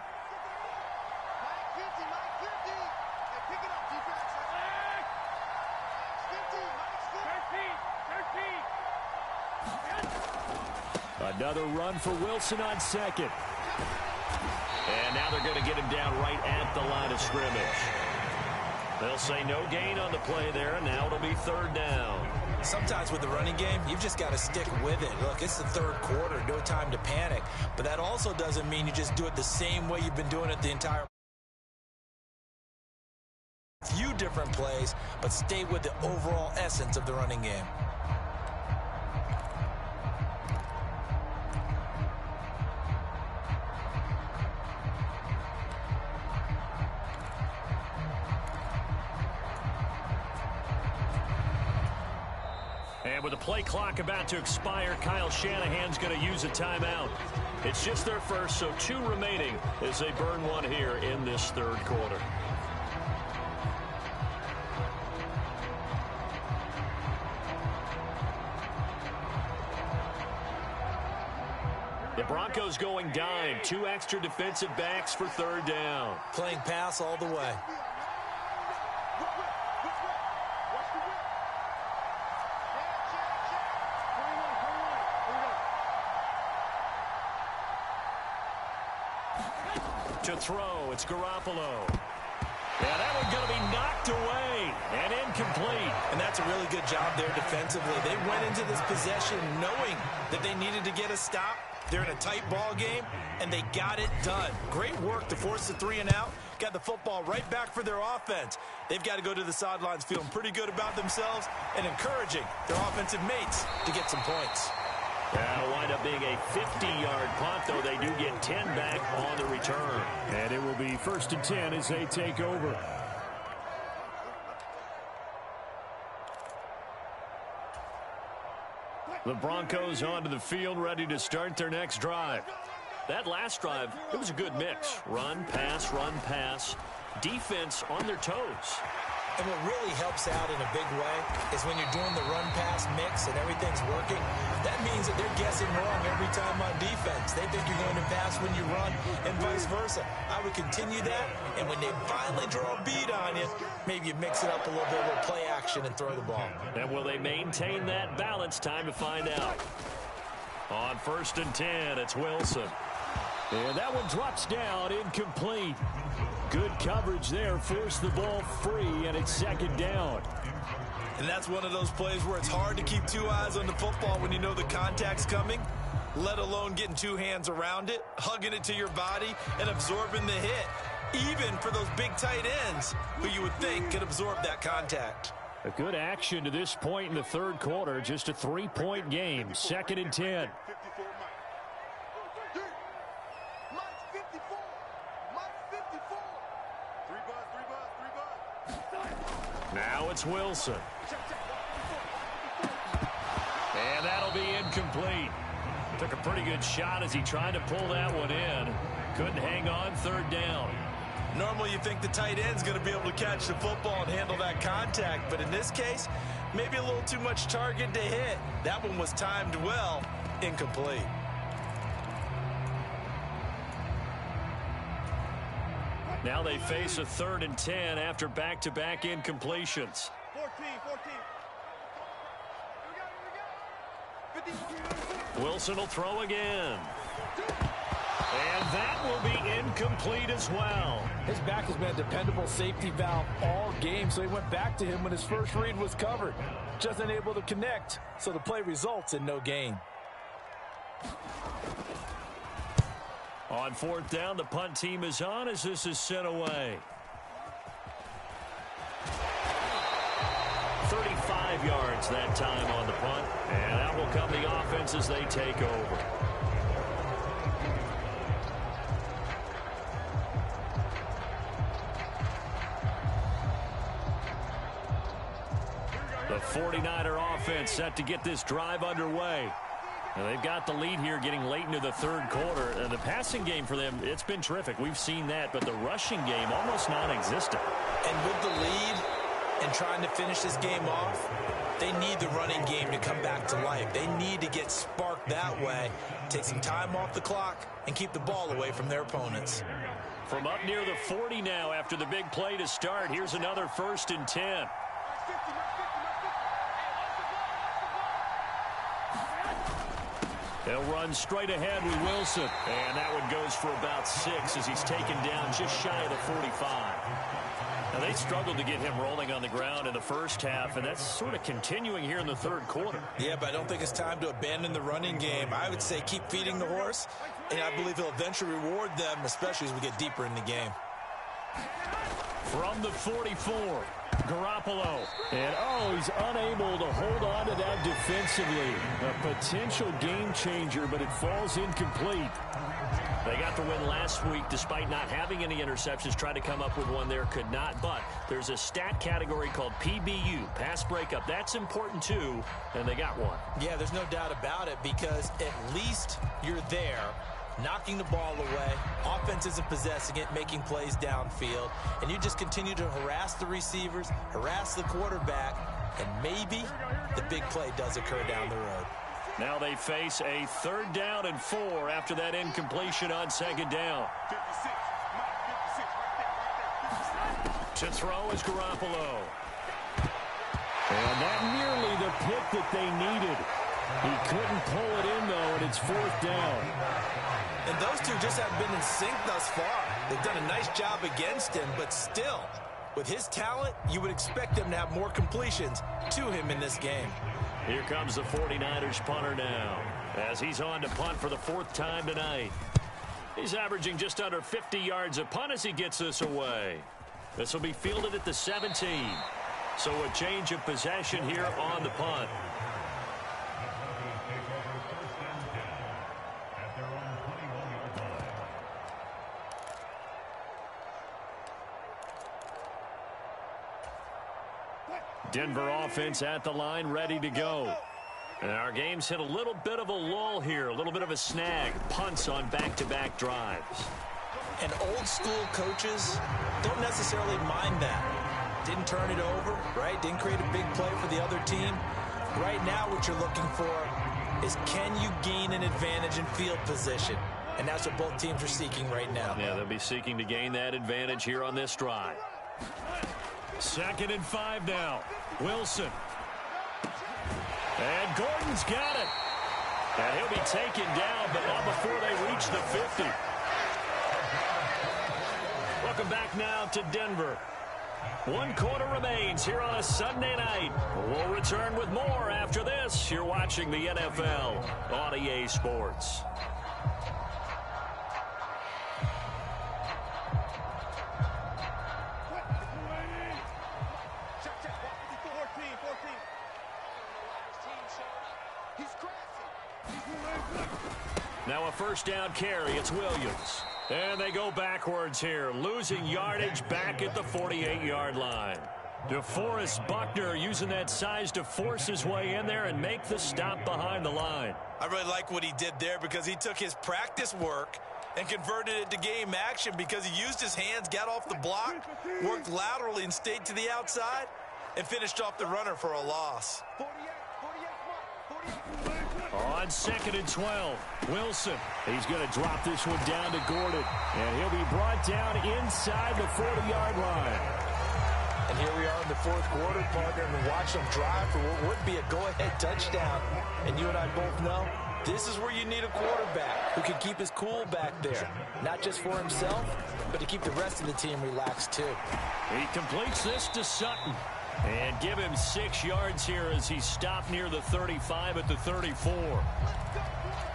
Another run for Wilson on second. And now they're going to get him down right at the line of scrimmage. They'll say no gain on the play there, and now it'll be third down. Sometimes with the running game, you've just got to stick with it. Look, it's the third quarter, no time to panic. But that also doesn't mean you just do it the same way you've been doing it the entire few different plays, but stay with the overall essence of the running game. And with the play clock about to expire, Kyle Shanahan's going to use a timeout. It's just their first, so 2 remaining as they burn one here in this third quarter. The Broncos going dime. 2 extra defensive backs for third down. Playing pass all the way. To throw, it's Garoppolo. Yeah, that one's going to be knocked away and incomplete. And that's a really good job there defensively. They went into this possession knowing that they needed to get a stop. They're in a tight ball game, and they got it done. Great work to force the 3 and out, got the football right back for their offense. They've got to go to the sidelines feeling pretty good about themselves and encouraging their offensive mates to get some points. That'll wind up being a 50-yard punt, though they do get 10 back on the return. And it will be 1st and 10 as they take over. The Broncos onto the field, ready to start their next drive. That last drive, it was a good mix. Run, pass, defense on their toes. And what really helps out in a big way is when you're doing the run-pass mix and everything's working, that means that they're guessing wrong every time on defense. They think you're going to pass when you run and vice versa. I would continue that, and when they finally draw a beat on you, maybe you mix it up a little bit with play action and throw the ball. And will they maintain that balance? Time to find out. On 1st and 10, it's Wilson. And that one drops down, incomplete. Good coverage there, forced the ball free, and it's 2nd down. And that's one of those plays where it's hard to keep 2 eyes on the football when you know the contact's coming, let alone getting 2 hands around it, hugging it to your body, and absorbing the hit, even for those big tight ends who you would think could absorb that contact. A good action to this point in the 3rd quarter, just a 3-point game, 2nd and 10. Now it's Wilson. And that'll be incomplete. Took a pretty good shot as he tried to pull that one in. Couldn't hang on, 3rd down. Normally you think the tight end's going to be able to catch the football and handle that contact, but in this case, maybe a little too much target to hit. That one was timed well, incomplete. Now they face a 3rd and 10 after back-to-back incompletions. 14. Wilson will throw again. And that will be incomplete as well. His back has been a dependable safety valve all game, so he went back to him when his first read was covered. Just unable to connect, so the play results in no gain. On 4th down, the punt team is on as this is sent away. 35 yards that time on the punt. And that will come the offense as they take over. The 49er offense set to get this drive underway. And they've got the lead here getting late into the 3rd quarter. And the passing game for them, it's been terrific. We've seen that, but the rushing game almost non-existent. And with the lead and trying to finish this game off, they need the running game to come back to life. They need to get sparked that way, take some time off the clock, and keep the ball away from their opponents. From up near the 40 now after the big play to start, here's another 1st and 10. They'll run straight ahead with Wilson. And that one goes for about 6 as he's taken down just shy of the 45. Now, they struggled to get him rolling on the ground in the first half, and that's sort of continuing here in the 3rd quarter. Yeah, but I don't think it's time to abandon the running game. I would say keep feeding the horse, and I believe he'll eventually reward them, especially as we get deeper in the game. From the 44, Garoppolo. And, he's unable to hold on to that defensively. A potential game changer, but it falls incomplete. They got the win last week despite not having any interceptions. Tried to come up with one there, could not. But there's a stat category called PBU, pass breakup. That's important too, and they got one. Yeah, there's no doubt about it because at least you're there, knocking the ball away. Offense isn't possessing it, making plays downfield. And you just continue to harass the receivers, harass the quarterback, and maybe the big play does occur down the road. Now they face a 3rd down and 4 after that incompletion on 2nd down. To throw is Garoppolo. And that nearly the pick that they needed. He couldn't pull it in, though, and it's 4th down. And those two just haven't been in sync thus far. They've done a nice job against him, but still, with his talent, you would expect him to have more completions to him in this game. Here comes the 49ers punter now as he's on to punt for the 4th time tonight. He's averaging just under 50 yards a punt as he gets this away. This will be fielded at the 17. So a change of possession here on the punt. Denver offense at the line, ready to go. And our game's hit a little bit of a lull here, a little bit of a snag. Punts on back-to-back drives. And old school coaches don't necessarily mind that. Didn't turn it over, right? Didn't create a big play for the other team. Right now what you're looking for is, can you gain an advantage in field position? And that's what both teams are seeking right now. Yeah, they'll be seeking to gain that advantage here on this drive. 2nd and 5 now. Wilson. And Gordon's got it. And he'll be taken down, but not before they reach the 50. Welcome back now to Denver. 1 quarter remains here on a Sunday night. We'll return with more after this. You're watching the NFL on EA Sports. Now a first down carry. It's Williams. And they go backwards here, losing yardage back at the 48-yard line. DeForest Buckner using that size to force his way in there and make the stop behind the line. I really like what he did there because he took his practice work and converted it to game action because he used his hands, got off the block, worked laterally and stayed to the outside, and finished off the runner for a loss. On 2nd and 12, Wilson. He's going to drop this one down to Gordon. And he'll be brought down inside the 40-yard line. And here we are in the 4th quarter, partner, and watch them drive for what would be a go-ahead touchdown. And you and I both know this is where you need a quarterback who can keep his cool back there. Not just for himself, but to keep the rest of the team relaxed too. He completes this to Sutton. And give him 6 yards here as he stopped near the 35 at the 34.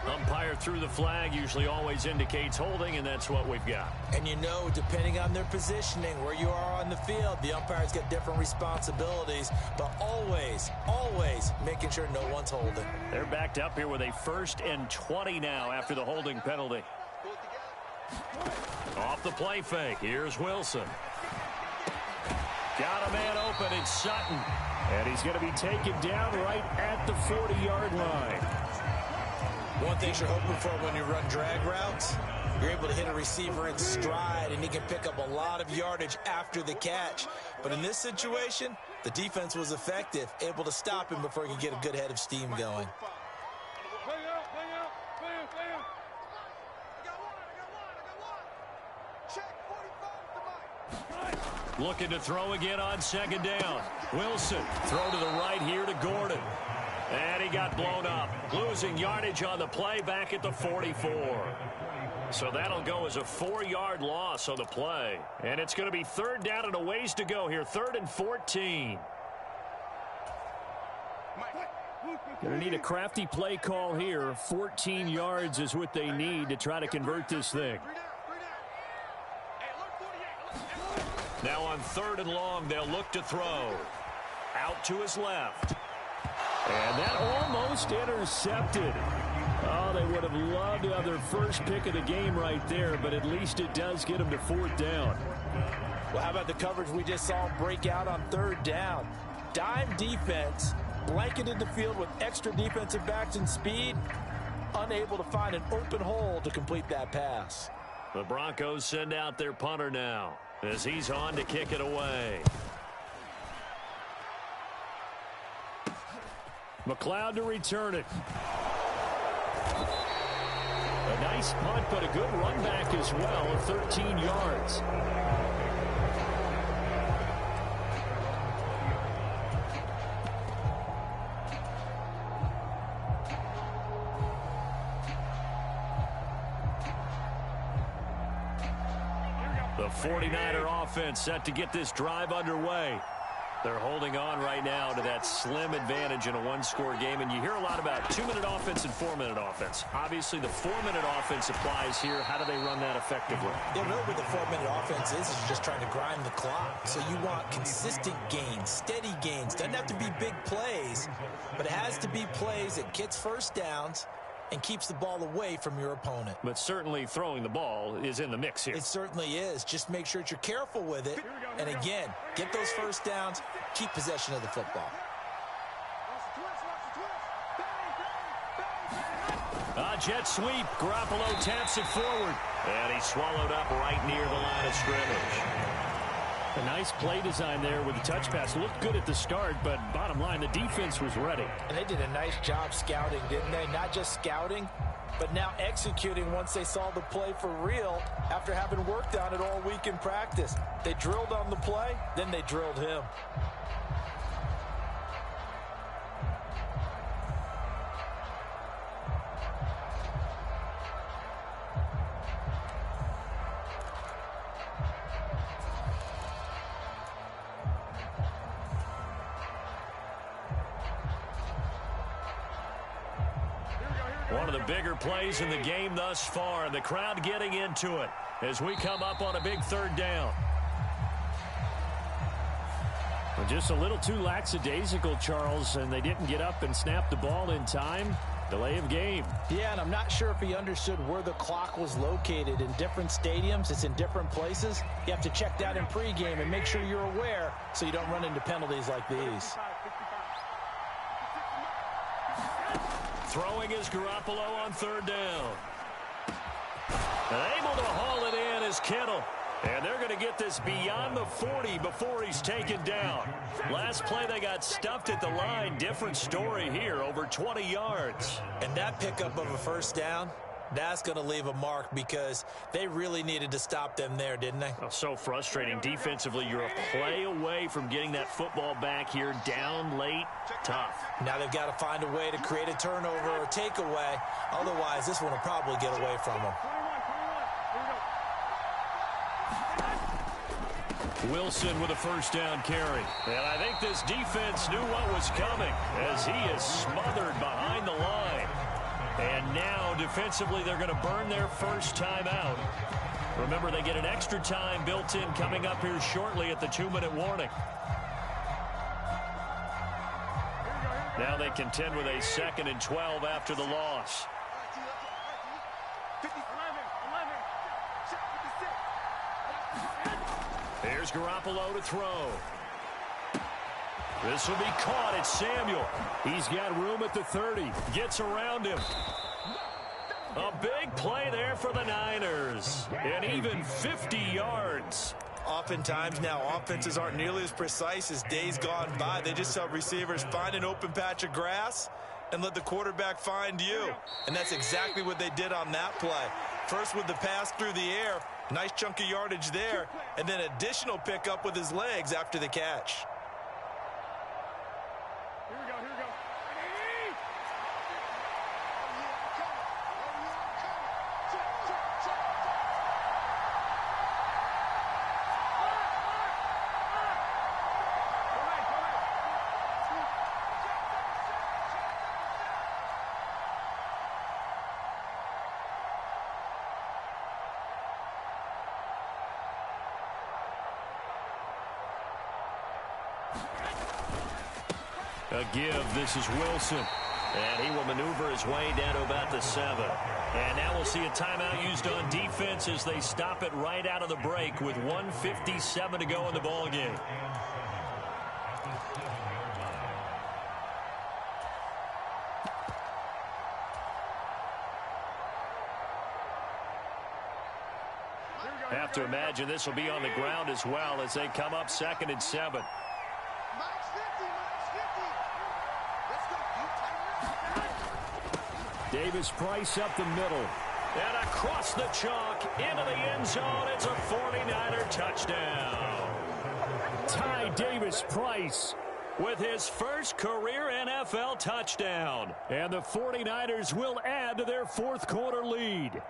Umpire threw the flag, usually always indicates holding, and that's what we've got. And you know, depending on their positioning, where you are on the field, the umpires get different responsibilities, but always, always making sure no one's holding. They're backed up here with a 1st and 20 now after the holding penalty. Off the play fake, here's Wilson. Got a man open, it's Sutton. And he's going to be taken down right at the 40-yard line. One thing you're hoping for when you run drag routes, you're able to hit a receiver in stride, and he can pick up a lot of yardage after the catch. But in this situation, the defense was effective, able to stop him before he could get a good head of steam going. Looking to throw again on 2nd down. Wilson, throw to the right here to Gordon. And he got blown up. Losing yardage on the play back at the 44. So that'll go as a 4-yard loss on the play. And it's going to be 3rd down and a ways to go here. 3rd and 14. Going to need a crafty play call here. 14 yards is what they need to try to convert this thing. Now on 3rd and long, they'll look to throw. Out to his left. And that almost intercepted. Oh, they would have loved to have their first pick of the game right there, but at least it does get them to 4th down. Well, how about the coverage we just saw break out on 3rd down? Dime defense, blanketed the field with extra defensive backs and speed, unable to find an open hole to complete that pass. The Broncos send out their punter now as he's on to kick it away. McLeod to return it. A nice punt, but a good run back as well of 13 yards. The 49er offense set to get this drive underway. They're holding on right now to that slim advantage in a one-score game, and you hear a lot about 2-minute offense and 4-minute offense. Obviously, the 4-minute offense applies here. How do they run that effectively? Yeah, really what the 4-minute offense is you're just trying to grind the clock. So you want consistent gains, steady gains. Doesn't have to be big plays, but it has to be plays that gets first downs and keeps the ball away from your opponent. But certainly throwing the ball is in the mix here. It certainly is. Just make sure that you're careful with it. And again, get those first downs, keep possession of the football. Jet sweep. Garoppolo taps it forward. And he's swallowed up right near the line of scrimmage. A nice play design there with the touch pass. Looked good at the start, but bottom line, the defense was ready. And they did a nice job scouting, didn't they? Not just scouting, but now executing once they saw the play for real after having worked on it all week in practice. They drilled on the play, then they drilled him. One of the bigger plays in the game thus far. The crowd getting into it as we come up on a big third down. Well, just a little too lackadaisical, Charles, and they didn't get up and snap the ball in time. Delay of game. Yeah, and I'm not sure if he understood where the clock was located. In different stadiums, it's in different places. You have to check that in pregame and make sure you're aware so you don't run into penalties like these. Throwing is Garoppolo on third down. And able to haul it in is Kittle. And they're going to get this beyond the 40 before he's taken down. Last play they got stuffed at the line. Different story here, over 20 yards. And that pickup of a first down, that's going to leave a mark because they really needed to stop them there, didn't they? Oh, so frustrating. Defensively, you're a play away from getting that football back here. Down late, tough. Now they've got to find a way to create a turnover or takeaway. Otherwise, this one will probably get away from them. Wilson with a first down carry. And I think this defense knew what was coming as he is smothered behind the line. And now, defensively, they're going to burn their first time out. Remember, they get an extra time built in coming up here shortly at the 2-minute warning. Now they contend with a 2nd and 12 after the loss. Here's Garoppolo to throw. This will be caught. It's Samuel. He's got room at the 30. Gets around him. A big play there for the Niners. And even 50 yards. Oftentimes now, offenses aren't nearly as precise as days gone by. They just help receivers find an open patch of grass and let the quarterback find you. And that's exactly what they did on that play. First with the pass through the air. Nice chunk of yardage there. And then additional pickup with his legs after the catch. A give. This is Wilson. And he will maneuver his way down to about the 7. And now we'll see a timeout used on defense as they stop it right out of the break with 1:57 to go in the ball game. Have to imagine this will be on the ground as well as they come up 2nd and 7. Davis Price up the middle. And across the chalk into the end zone. It's a 49er touchdown. Ty Davis Price with his first career NFL touchdown. And the 49ers will add to their 4th quarter lead.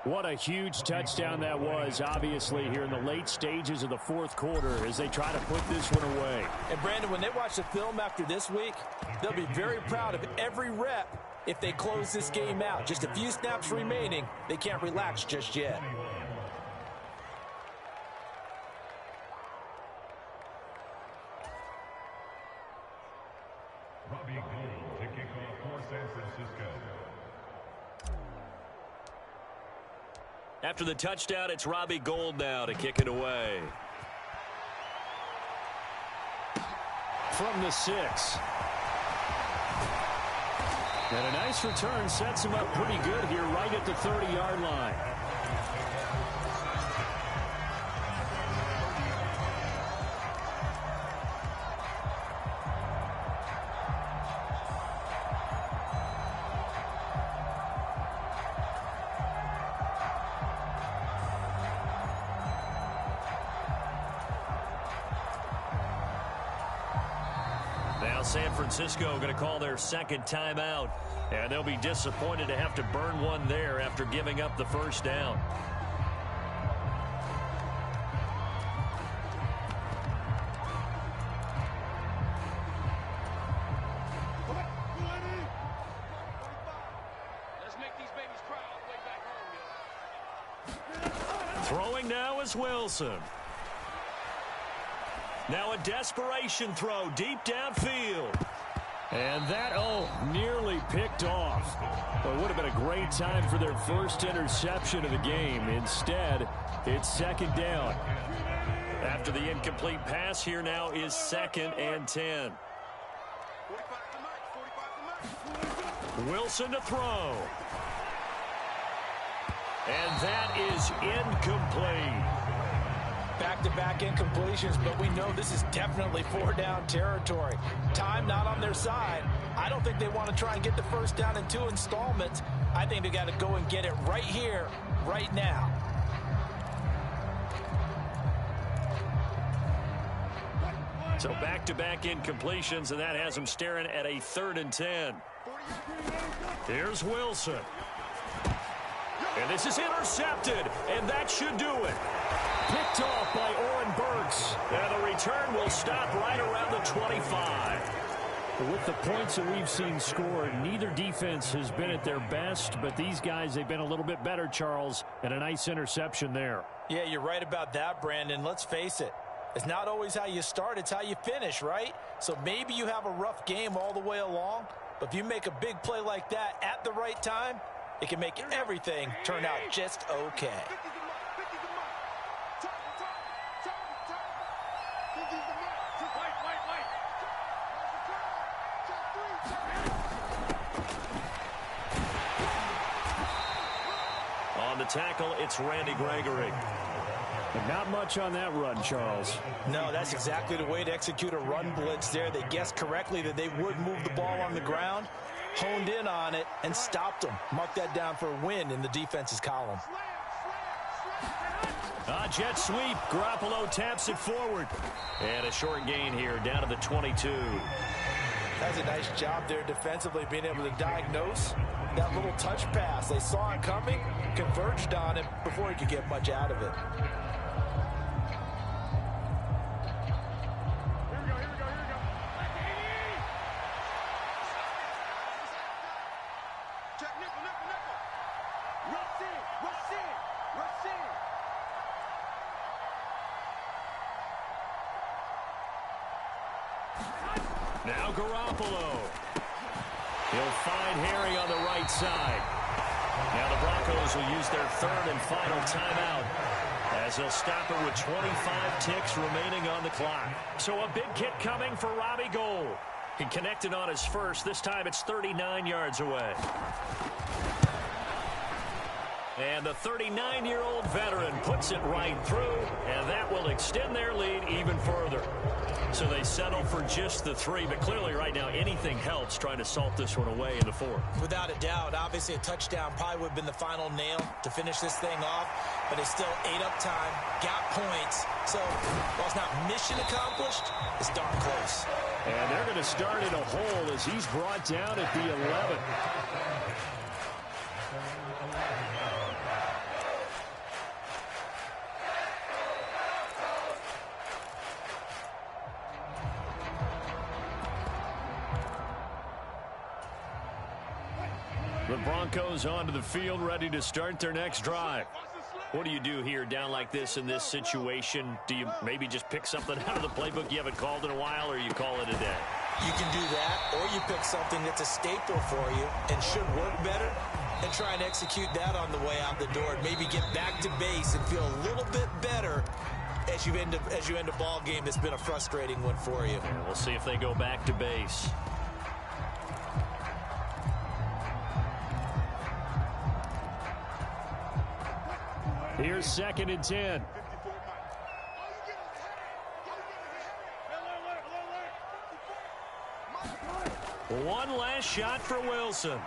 What a huge touchdown that was, obviously, here in the late stages of the fourth quarter as they try to put this one away. And, Brandon, when they watch the film after this week, they'll be very proud of every rep if they close this game out. Just a few snaps remaining. They can't relax just yet. Robbie Gould to kick off for San Francisco. After the touchdown, it's Robbie Gould now to kick it away. From the 6. And a nice return sets him up pretty good here right at the 30-yard line. San Francisco going to call their second timeout, and they'll be disappointed to have to burn one there after giving up the first down. Let's make these babies cry all the way back home. Throwing now is Wilson. Now a desperation throw deep downfield. And that, nearly picked off. Well, it would have been a great time for their first interception of the game. Instead, it's second down. After the incomplete pass, here now is 2nd and 10. Wilson to throw. And that is incomplete. Back-to-back incompletions, but we know this is definitely 4-down territory. Time not on their side. I don't think they want to try and get the first down in 2 installments. I think they got to go and get it right here, right now. So back-to-back incompletions, and that has them staring at a 3rd and 10. Here's Wilson. And this is intercepted, and that should do it. Picked off by Oren Burks. And the return will stop right around the 25. With the points that we've seen scored, neither defense has been at their best, but these guys, they've been a little bit better, Charles, and a nice interception there. Yeah, you're right about that, Brandon. Let's face it. It's not always how you start, it's how you finish, right? So maybe you have a rough game all the way along, but if you make a big play like that at the right time, it can make everything turn out just okay. On the tackle, it's Randy Gregory. But not much on that run, Charles. No, that's exactly the way to execute a run blitz there. They guessed correctly that they would move the ball on the ground, honed in on it, and stopped them. Mark that down for a win in the defense's column. Jet sweep. Garoppolo taps it forward. And a short gain here down to the 22. That's a nice job there defensively, being able to diagnose that little touch pass. They saw it coming, converged on it before he could get much out of it. Now Garoppolo. He'll find Harry on the right side. Now the Broncos will use their 3rd and final timeout as they'll stop it with 25 ticks remaining on the clock. So a big kick coming for Robbie Gould. He connected on his first. This time it's 39 yards away. And the 39-year-old veteran puts it right through, and that will extend their lead even further. So they settle for just the 3, but clearly right now anything helps trying to salt this one away in the 4th. Without a doubt, obviously a touchdown probably would have been the final nail to finish this thing off, but it's still 8 up time, got points. So while it's not mission accomplished, it's darn close. And they're going to start in a hole as he's brought down at the 11. The Broncos onto the field, ready to start their next drive. What do you do here down like this in this situation? Do you maybe just pick something out of the playbook you haven't called in a while, or you call it a day? You can do that, or you pick something that's a staple for you and should work better and try and execute that on the way out the door and maybe get back to base and feel a little bit better as you end a ball game that's been a frustrating one for you. And we'll see if they go back to base. Here's 2nd and 10. One last shot for Wilson.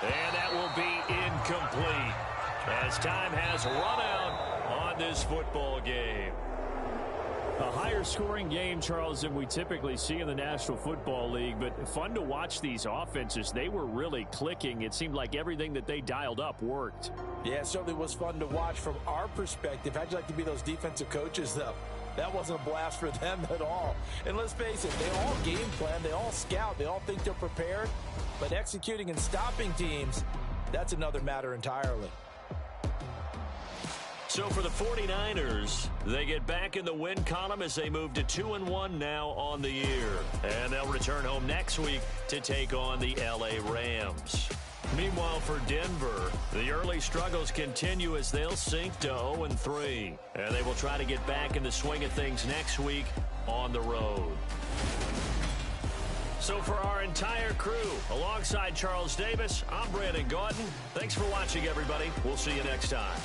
And that will be incomplete as time has run out on this football game. A higher scoring game, Charles, than we typically see in the National Football League, but fun to watch these offenses. They were really clicking. It seemed like everything that they dialed up worked. Yeah, it certainly was fun to watch from our perspective. How'd you like to be those defensive coaches, though? That wasn't a blast for them at all. And let's face it, they all game plan, they all scout, they all think they're prepared, but executing and stopping teams, that's another matter entirely. So for the 49ers, they get back in the win column as they move to 2-1 now on the year. And they'll return home next week to take on the LA Rams. Meanwhile, for Denver, the early struggles continue as they'll sink to 0-3. And they will try to get back in the swing of things next week on the road. So for our entire crew, alongside Charles Davis, I'm Brandon Gaudin. Thanks for watching, everybody. We'll see you next time.